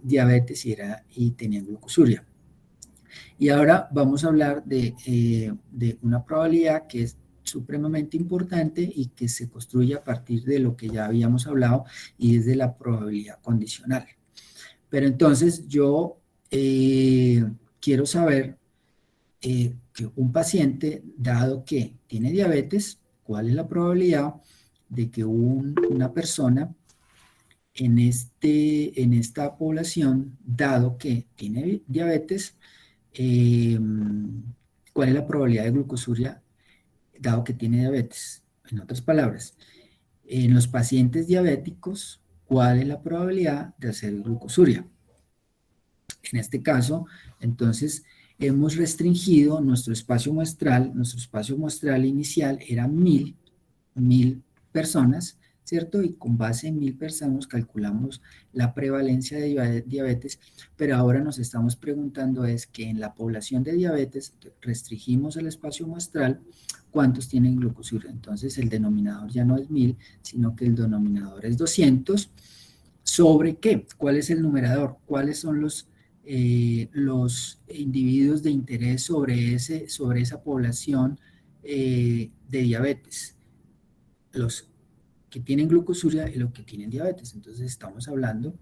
diabetes y tenían glucosuria. Y ahora vamos a hablar de una probabilidad que es supremamente importante y que se construye a partir de lo que ya habíamos hablado, y es de la probabilidad condicional. Pero entonces yo quiero saber que un paciente, dado que tiene diabetes, ¿cuál es la probabilidad de que una persona en esta población, dado que tiene diabetes, cuál es la probabilidad de glucosuria, dado que tiene diabetes? En otras palabras, en los pacientes diabéticos, ¿cuál es la probabilidad de hacer glucosuria? En este caso, entonces, hemos restringido nuestro espacio muestral inicial era 1000 personas, ¿cierto? Y con base en 1000 personas calculamos la prevalencia de diabetes, pero ahora nos estamos preguntando es que en la población de diabetes restringimos el espacio muestral, ¿cuántos tienen glucosuria? Entonces el denominador ya no es 1000, sino que el denominador es 200. ¿Sobre qué? ¿Cuál es el numerador? ¿Cuáles son los individuos de interés sobre esa población de diabetes? Los que tienen glucosuria y los que tienen diabetes. Entonces estamos hablando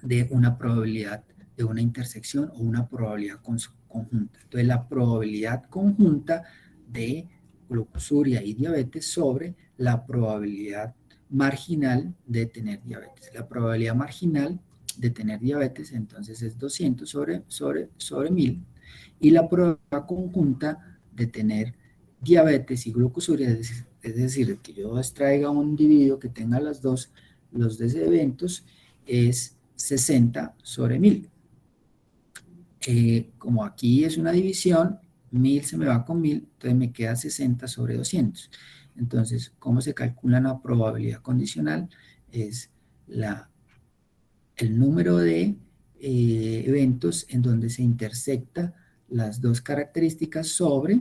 de una probabilidad de una intersección o una probabilidad conjunta. Entonces la probabilidad conjunta de glucosuria y diabetes sobre la probabilidad marginal de tener diabetes. La probabilidad marginal de tener diabetes entonces es 200 sobre 1000, y la probabilidad conjunta de tener diabetes y glucosuria, es decir, que yo extraiga un individuo que tenga los dos eventos, es 60 sobre 1000. Como aquí es una división, 1000 se me va con 1000, entonces me queda 60 sobre 200. Entonces, ¿cómo se calcula la probabilidad condicional? Es el número de eventos en donde se intersecta las dos características sobre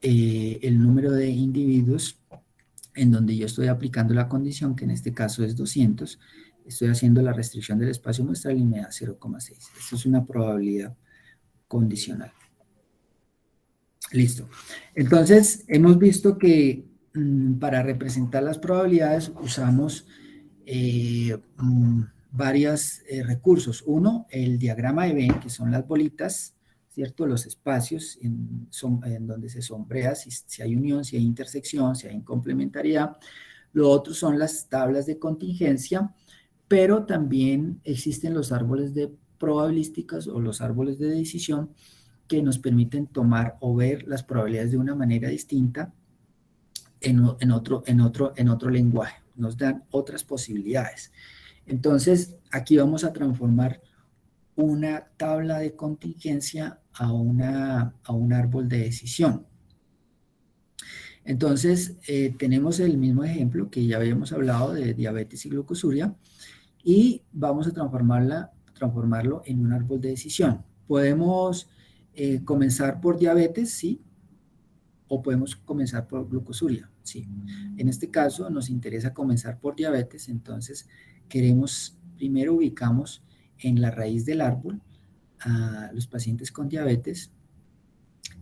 el número de individuos en donde yo estoy aplicando la condición, que en este caso es 200, estoy haciendo la restricción del espacio muestral y me da 0,6. Esto es una probabilidad condicional. Listo. Entonces, hemos visto que para representar las probabilidades usamos varios recursos. Uno, el diagrama de Venn, que son las bolitas, ¿cierto? Los espacios en donde se sombrea si hay unión, si hay intersección, si hay complementariedad. Lo otro son las tablas de contingencia, pero también existen los árboles de probabilísticas o los árboles de decisión que nos permiten tomar o ver las probabilidades de una manera distinta en otro lenguaje. Nos dan otras posibilidades. Entonces, aquí vamos a transformar una tabla de contingencia a un árbol de decisión. Entonces, tenemos el mismo ejemplo que ya habíamos hablado de diabetes y glucosuria, y vamos a transformarlo en un árbol de decisión. Podemos comenzar por diabetes, ¿sí? O podemos comenzar por glucosuria, ¿sí? En este caso nos interesa comenzar por diabetes, entonces primero ubicamos en la raíz del árbol a los pacientes con diabetes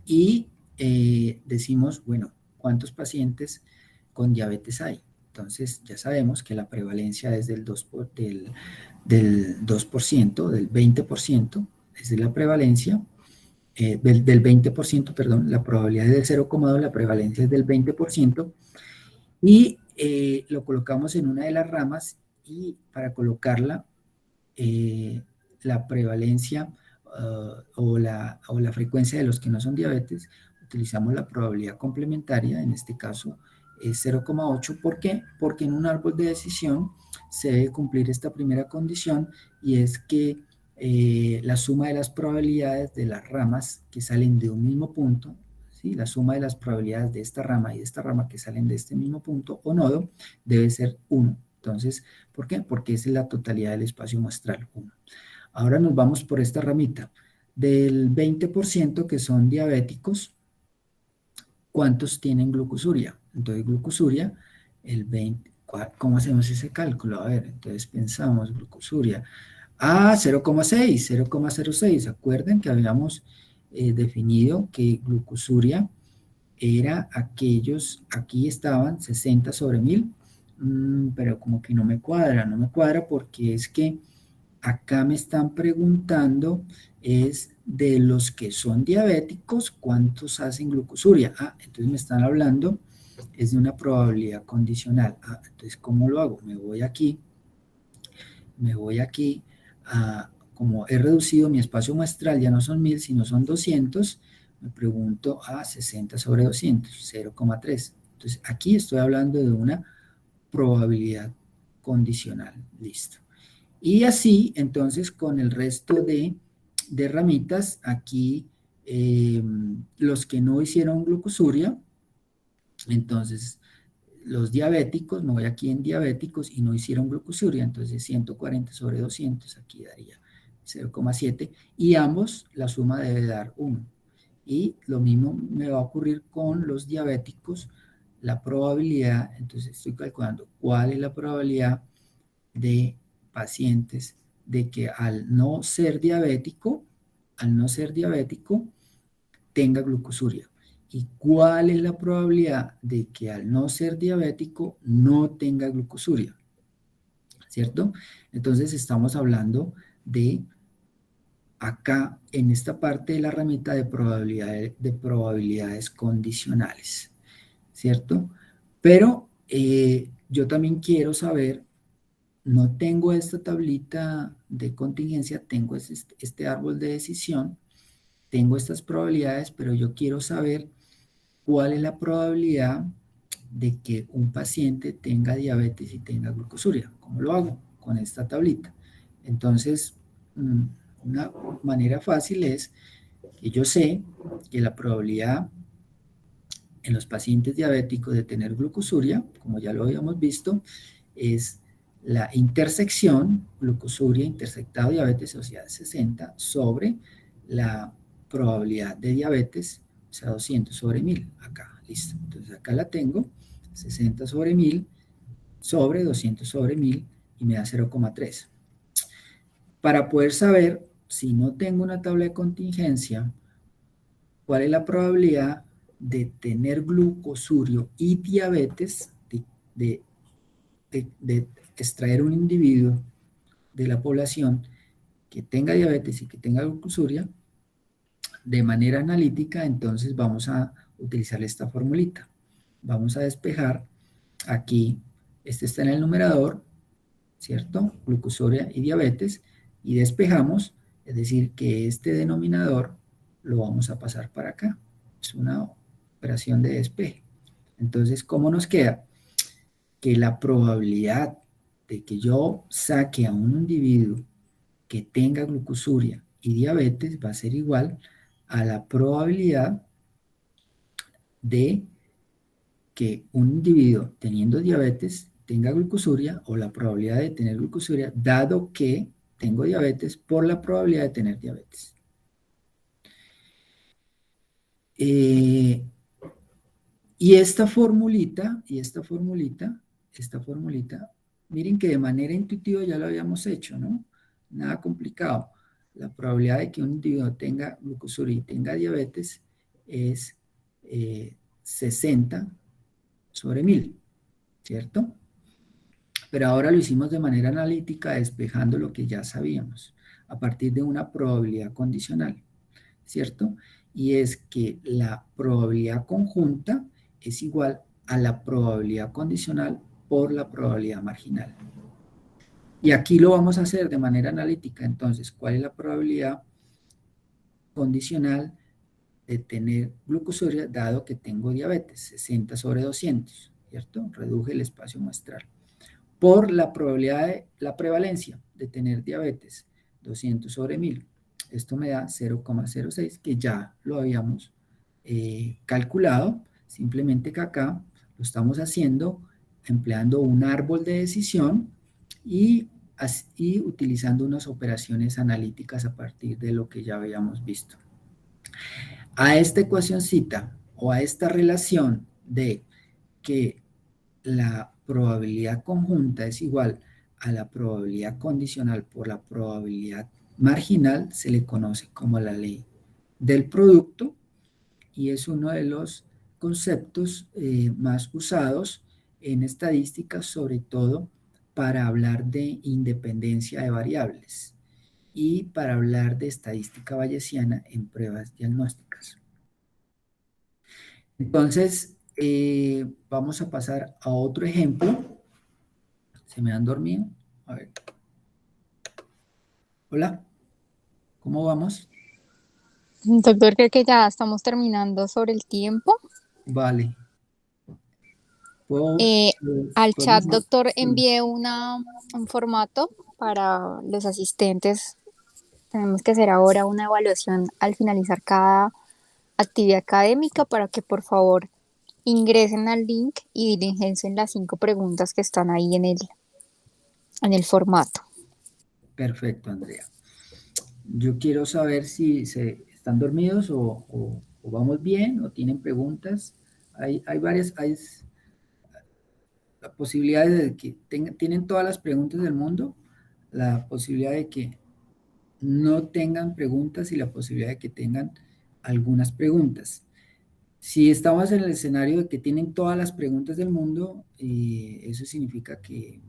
y decimos, bueno, ¿cuántos pacientes con diabetes hay? Entonces ya sabemos que la prevalencia es del 2%, del 20%, esa es la prevalencia, del 20%, perdón, la probabilidad es del 0,2, la prevalencia es del 20%, y lo colocamos en una de las ramas, y para colocarla, la prevalencia o la frecuencia de los que no son diabetes, utilizamos la probabilidad complementaria, en este caso es 0,8. ¿Por qué? Porque en un árbol de decisión se debe cumplir esta primera condición, y es que la suma de las probabilidades de las ramas que salen de un mismo punto, ¿sí? La suma de las probabilidades de esta rama y de esta rama que salen de este mismo punto o nodo debe ser 1. Entonces, ¿por qué? Porque esa es la totalidad del espacio muestral, 1. Ahora nos vamos por esta ramita. Del 20% que son diabéticos, ¿cuántos tienen glucosuria? Entonces, glucosuria, el 20, ¿cómo hacemos ese cálculo? A ver, entonces pensamos, glucosuria. 0,6, 0,06. Acuerden que habíamos definido que glucosuria era aquellos, aquí estaban 60 sobre 1000, pero como que no me cuadra porque es que acá me están preguntando es de los que son diabéticos, ¿cuántos hacen glucosuria? Entonces me están hablando, es de una probabilidad condicional. Entonces, ¿cómo lo hago? Me voy aquí, como he reducido mi espacio muestral, ya no son 1000, sino son 200, me pregunto a 60 sobre 200, 0,3. Entonces, aquí estoy hablando de una probabilidad condicional. Listo. Y así, entonces, con el resto de ramitas, aquí los que no hicieron glucosuria, entonces los diabéticos, me voy aquí en diabéticos y no hicieron glucosuria, entonces 140 sobre 200, aquí daría 0,7, y ambos la suma debe dar 1. Y lo mismo me va a ocurrir con los diabéticos, la probabilidad, entonces estoy calculando cuál es la probabilidad de pacientes de que al no ser diabético, tenga glucosuria. ¿Y cuál es la probabilidad de que al no ser diabético no tenga glucosuria? ¿Cierto? Entonces estamos hablando de acá en esta parte de la ramita de probabilidades condicionales, ¿cierto? Pero yo también quiero saber, no tengo esta tablita de contingencia, tengo este árbol de decisión, tengo estas probabilidades, pero yo quiero saber cuál es la probabilidad de que un paciente tenga diabetes y tenga glucosuria. ¿Cómo lo hago? Con esta tablita. Entonces, una manera fácil es que yo sé que la probabilidad en los pacientes diabéticos de tener glucosuria, como ya lo habíamos visto, es la intersección glucosuria intersectado diabetes, o sea, 60 sobre la probabilidad de diabetes, o sea, 200 sobre 1000, acá, listo. Entonces acá la tengo, 60 sobre 1000 sobre 200 sobre 1000 y me da 0,3. Para poder saber, si no tengo una tabla de contingencia, cuál es la probabilidad de tener glucosurio y diabetes, de, de extraer un individuo de la población que tenga diabetes y que tenga glucosuria, de manera analítica, entonces vamos a utilizar esta formulita. Vamos a despejar aquí, este está en el numerador, ¿cierto? Glucosuria y diabetes, y despejamos, es decir, que este denominador lo vamos a pasar para acá. Es una operación de despeje. Entonces, ¿cómo nos queda? Que la probabilidad de que yo saque a un individuo que tenga glucosuria y diabetes va a ser igual a la probabilidad de que un individuo teniendo diabetes tenga glucosuria, o la probabilidad de tener glucosuria dado que tengo diabetes por la probabilidad de tener diabetes. Y esta formulita, miren que de manera intuitiva ya lo habíamos hecho, ¿no? Nada complicado. La probabilidad de que un individuo tenga glucosuria y tenga diabetes es 60 sobre 1000, ¿cierto? Pero ahora lo hicimos de manera analítica, despejando lo que ya sabíamos. a partir de una probabilidad condicional, ¿cierto? Y es que la probabilidad conjunta es igual a la probabilidad condicional por la probabilidad marginal. Y aquí lo vamos a hacer de manera analítica. Entonces, ¿cuál es la probabilidad condicional de tener glucosuria dado que tengo diabetes? 60 sobre 200, ¿cierto? Reduje el espacio muestral. Por la probabilidad de la prevalencia de tener diabetes, 200 sobre 1000. Esto me da 0,06, que ya lo habíamos calculado, simplemente que acá lo estamos haciendo empleando un árbol de decisión y utilizando unas operaciones analíticas a partir de lo que ya habíamos visto. A esta ecuacióncita o a esta relación de que la probabilidad conjunta es igual a la probabilidad condicional por la probabilidad marginal, se le conoce como la ley del producto, y es uno de los conceptos más usados en estadística, sobre todo para hablar de independencia de variables y para hablar de estadística bayesiana en pruebas diagnósticas. Entonces, vamos a pasar a otro ejemplo. ¿Se me han dormido? A ver. Hola, ¿cómo vamos? Doctor, creo que ya estamos terminando sobre el tiempo. Vale. ¿Puedo, Eh, Al chat, podemos? doctor, Sí. envié un formato para los asistentes. Tenemos que hacer ahora una evaluación al finalizar cada actividad académica para que por favor ingresen al link y diligencien las 5 preguntas que están ahí en el formato. Perfecto, Andrea. Yo quiero saber si se están dormidos o vamos bien o tienen preguntas. Hay varias, hay la posibilidad de que tienen todas las preguntas del mundo, la posibilidad de que no tengan preguntas y la posibilidad de que tengan algunas preguntas. Si estamos en el escenario de que tienen todas las preguntas del mundo, eso significa que,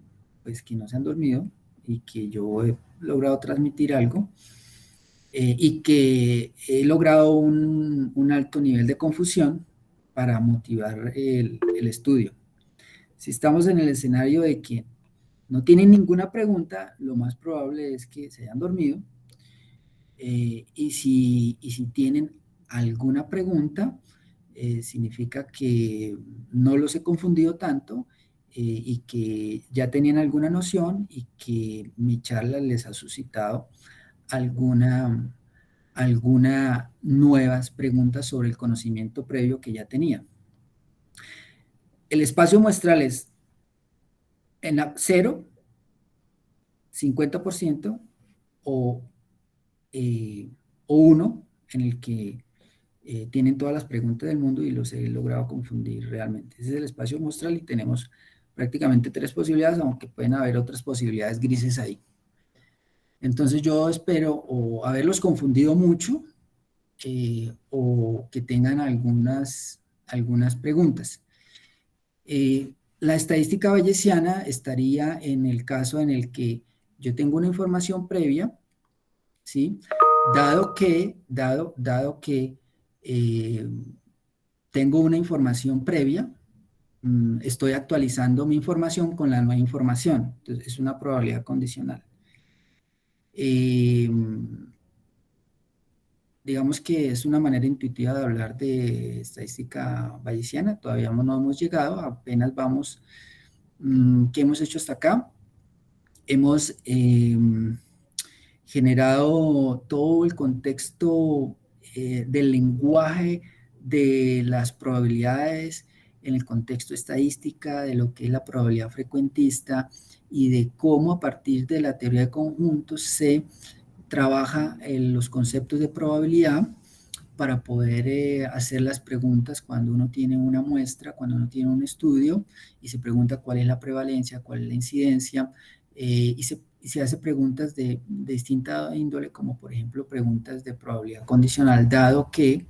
pues, que no se han dormido y que yo he logrado transmitir algo y que he logrado un alto nivel de confusión para motivar el estudio. Si estamos en el escenario de que no tienen ninguna pregunta, lo más probable es que se hayan dormido. Y si tienen alguna pregunta, significa que no los he confundido tanto y que ya tenían alguna noción y que mi charla les ha suscitado alguna nuevas preguntas sobre el conocimiento previo que ya tenía. El espacio muestral es en 0, 50% o, o 1, en el que tienen todas las preguntas del mundo y los he logrado confundir realmente. Ese es el espacio muestral y tenemos prácticamente 3 posibilidades, aunque pueden haber otras posibilidades grises ahí. Entonces yo espero o haberlos confundido mucho o que tengan algunas preguntas. La estadística bayesiana estaría en el caso en el que yo tengo una información previa, ¿sí? Dado que tengo una información previa, estoy actualizando mi información con la nueva información. Entonces, es una probabilidad condicional. Digamos que es una manera intuitiva de hablar de estadística bayesiana. Todavía no hemos llegado, apenas vamos. ¿Qué hemos hecho hasta acá? Hemos generado todo el contexto del lenguaje, de las probabilidades, en el contexto estadística, de lo que es la probabilidad frecuentista y de cómo a partir de la teoría de conjuntos se trabaja en los conceptos de probabilidad para poder hacer las preguntas cuando uno tiene una muestra, cuando uno tiene un estudio y se pregunta cuál es la prevalencia, cuál es la incidencia, y se hace preguntas de distinta índole, como por ejemplo preguntas de probabilidad condicional, dado que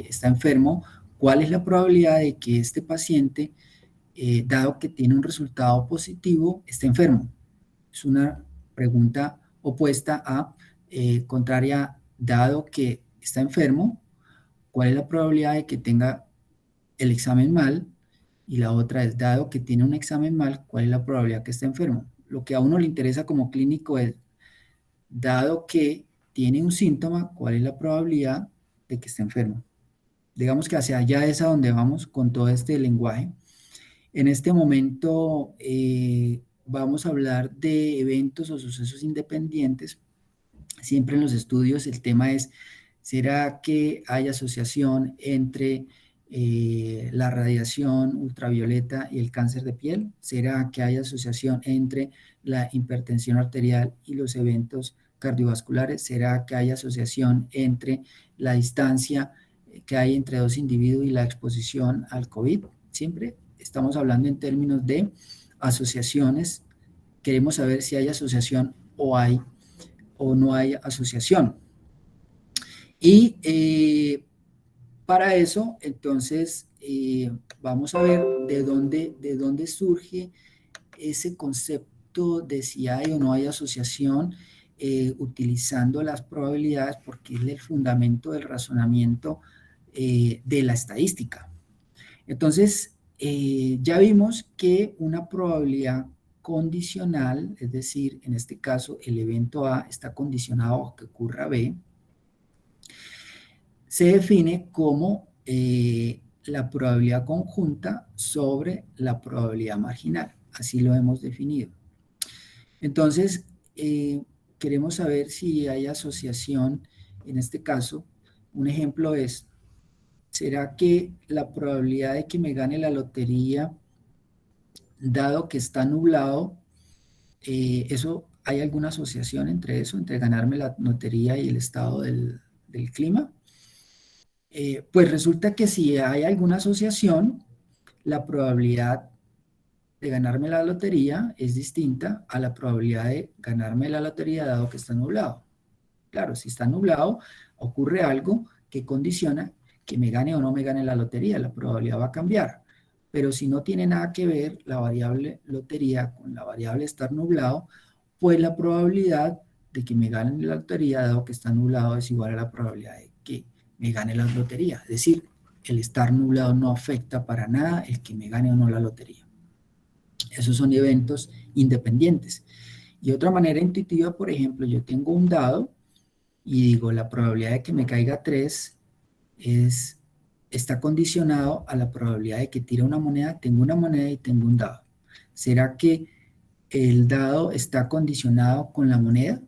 está enfermo, cuál es la probabilidad de que este paciente, dado que tiene un resultado positivo, esté enfermo. Es una pregunta opuesta a contraria, dado que está enfermo, ¿cuál es la probabilidad de que tenga el examen mal? Y la otra es, dado que tiene un examen mal, ¿cuál es la probabilidad que esté enfermo? Lo que a uno le interesa como clínico es, dado que tiene un síntoma, ¿cuál es la probabilidad de que esté enfermo? Digamos que hacia allá es a donde vamos con todo este lenguaje. En este momento vamos a hablar de eventos o sucesos independientes. Siempre en los estudios el tema es, ¿será que hay asociación entre la radiación ultravioleta y el cáncer de piel? ¿Será que hay asociación entre la hipertensión arterial y los eventos cardiovasculares? ¿Será que hay asociación entre la distancia que hay entre dos individuos y la exposición al COVID? Siempre estamos hablando en términos de asociaciones. Queremos saber si hay asociación o no hay asociación. Y para eso, entonces, vamos a ver de dónde surge ese concepto de si hay o no hay asociación, utilizando las probabilidades, porque es el fundamento del razonamiento de la estadística. Entonces, ya vimos que una probabilidad condicional, es decir, en este caso el evento A está condicionado a que ocurra B, se define como la probabilidad conjunta sobre la probabilidad marginal. Así lo hemos definido. Entonces, queremos saber si hay asociación. En este caso, un ejemplo es, ¿será que la probabilidad de que me gane la lotería, dado que está nublado, hay alguna asociación entre eso, entre ganarme la lotería y el estado del clima? Pues resulta que si hay alguna asociación, la probabilidad de ganarme la lotería es distinta a la probabilidad de ganarme la lotería dado que está nublado. Claro, si está nublado, ocurre algo que condiciona que me gane o no me gane la lotería, la probabilidad va a cambiar. Pero si no tiene nada que ver la variable lotería con la variable estar nublado, pues la probabilidad de que me gane la lotería, dado que está nublado, es igual a la probabilidad de que me gane la lotería. Es decir, el estar nublado no afecta para nada el que me gane o no la lotería. Esos son eventos independientes. Y otra manera intuitiva, por ejemplo, yo tengo un dado y digo, la probabilidad de que me caiga 3 está condicionado a la probabilidad de que tire una moneda, tengo una moneda y tengo un dado. ¿Será que el dado está condicionado con la moneda?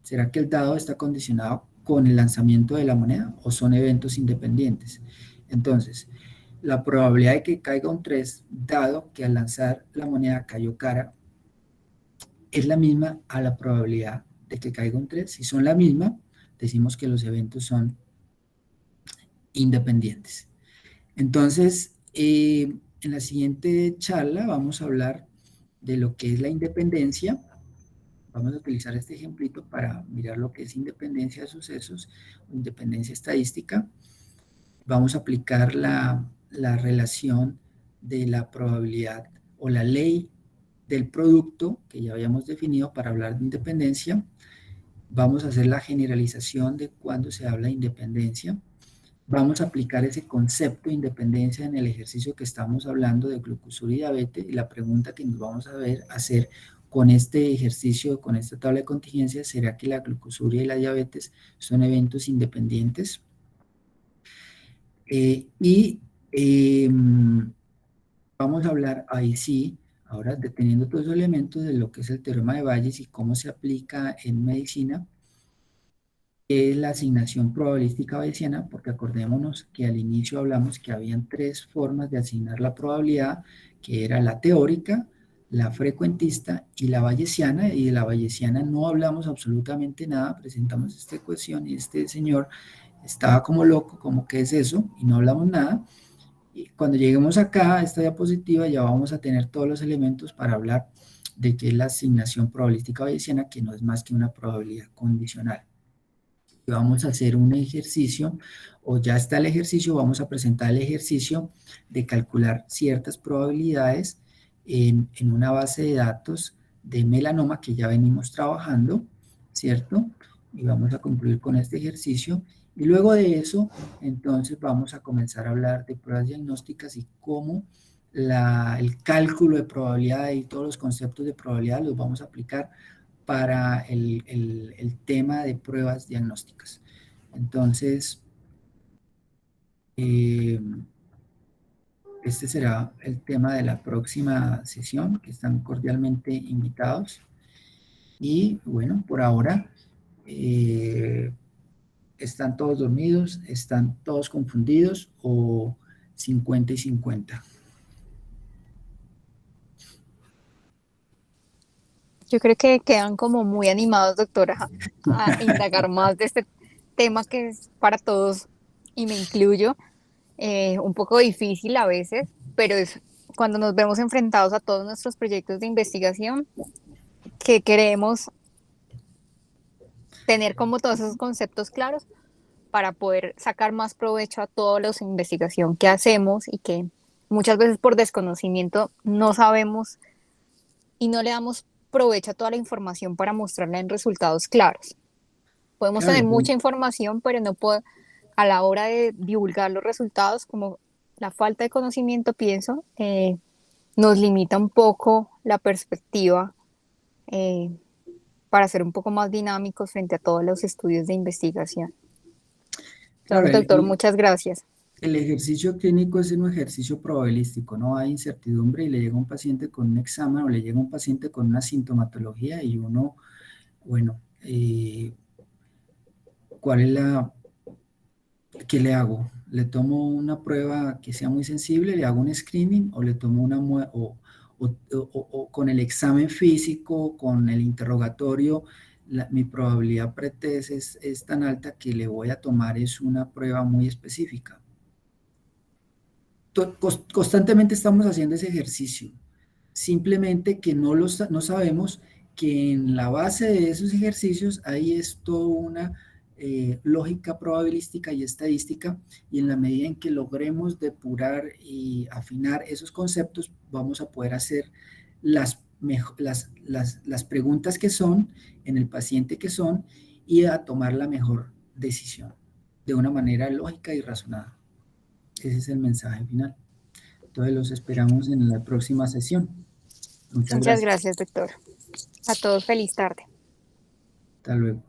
¿Será que el dado está condicionado con el lanzamiento de la moneda o son eventos independientes? Entonces, la probabilidad de que caiga un 3, dado que al lanzar la moneda cayó cara, es la misma a la probabilidad de que caiga un 3. Si son la misma, decimos que los eventos son independientes. Entonces, en la siguiente charla vamos a hablar de lo que es la independencia. Vamos a utilizar este ejemplito para mirar lo que es independencia de sucesos o independencia estadística. Vamos a aplicar la relación de la probabilidad o la ley del producto que ya habíamos definido para hablar de independencia. Vamos a hacer la generalización de cuando se habla de independencia. Vamos a aplicar ese concepto de independencia en el ejercicio que estamos hablando de glucosura y diabetes, y la pregunta que nos vamos a hacer con este ejercicio, con esta tabla de contingencia, ¿será que la glucosura y la diabetes son eventos independientes? Y vamos a hablar ahí sí, ahora deteniendo todos los elementos de lo que es el teorema de Bayes y cómo se aplica en medicina, es la asignación probabilística bayesiana, porque acordémonos que al inicio hablamos que habían tres formas de asignar la probabilidad, que era la teórica, la frecuentista y la bayesiana, y de la bayesiana no hablamos absolutamente nada, presentamos esta ecuación y este señor estaba como loco, como ¿qué es eso? Y no hablamos nada. Y cuando lleguemos acá a esta diapositiva ya vamos a tener todos los elementos para hablar de qué es la asignación probabilística bayesiana, que no es más que una probabilidad condicional. Vamos a hacer un ejercicio, o ya está el ejercicio, vamos a presentar el ejercicio de calcular ciertas probabilidades en una base de datos de melanoma que ya venimos trabajando. ¿cierto? Y vamos a concluir con este ejercicio. Y luego de eso, entonces vamos a comenzar a hablar de pruebas diagnósticas y cómo el cálculo de probabilidad y todos los conceptos de probabilidad los vamos a aplicar para el tema de pruebas diagnósticas. Entonces, este será el tema de la próxima sesión, que están cordialmente invitados. Y bueno, por ahora, ¿están todos dormidos? ¿Están todos confundidos? ¿O 50 y 50? Yo creo que quedan como muy animados, doctora, a indagar más de este tema que es para todos, y me incluyo, un poco difícil a veces, pero es cuando nos vemos enfrentados a todos nuestros proyectos de investigación que queremos tener como todos esos conceptos claros para poder sacar más provecho a toda la investigación que hacemos y que muchas veces por desconocimiento no sabemos y no le damos provecho a toda la información para mostrarla en resultados claros. Podemos Claro, tener mucha información, pero no puede, a la hora de divulgar los resultados, como la falta de conocimiento, pienso, nos limita un poco la perspectiva, eh, para ser un poco más dinámicos frente a todos los estudios de investigación. claro, Entonces, doctor, muchas gracias. el ejercicio clínico es un ejercicio probabilístico, no hay incertidumbre y le llega un paciente con un examen o le llega un paciente con una sintomatología y uno, bueno, ¿cuál es qué le hago? ¿Le tomo una prueba que sea muy sensible, le hago un screening o le tomo una o con el examen físico, con el interrogatorio, mi probabilidad pretest es tan alta que le voy a tomar es una prueba muy específica? Constantemente estamos haciendo ese ejercicio, simplemente que no sabemos que en la base de esos ejercicios ahí es toda una lógica probabilística y estadística, y en la medida en que logremos depurar y afinar esos conceptos, vamos a poder hacer las preguntas que son, en el paciente que son, y a tomar la mejor decisión de una manera lógica y razonada. Ese es el mensaje final. Entonces los esperamos en la próxima sesión. Muchas Muchas gracias. gracias, doctor. A todos feliz tarde. Hasta luego.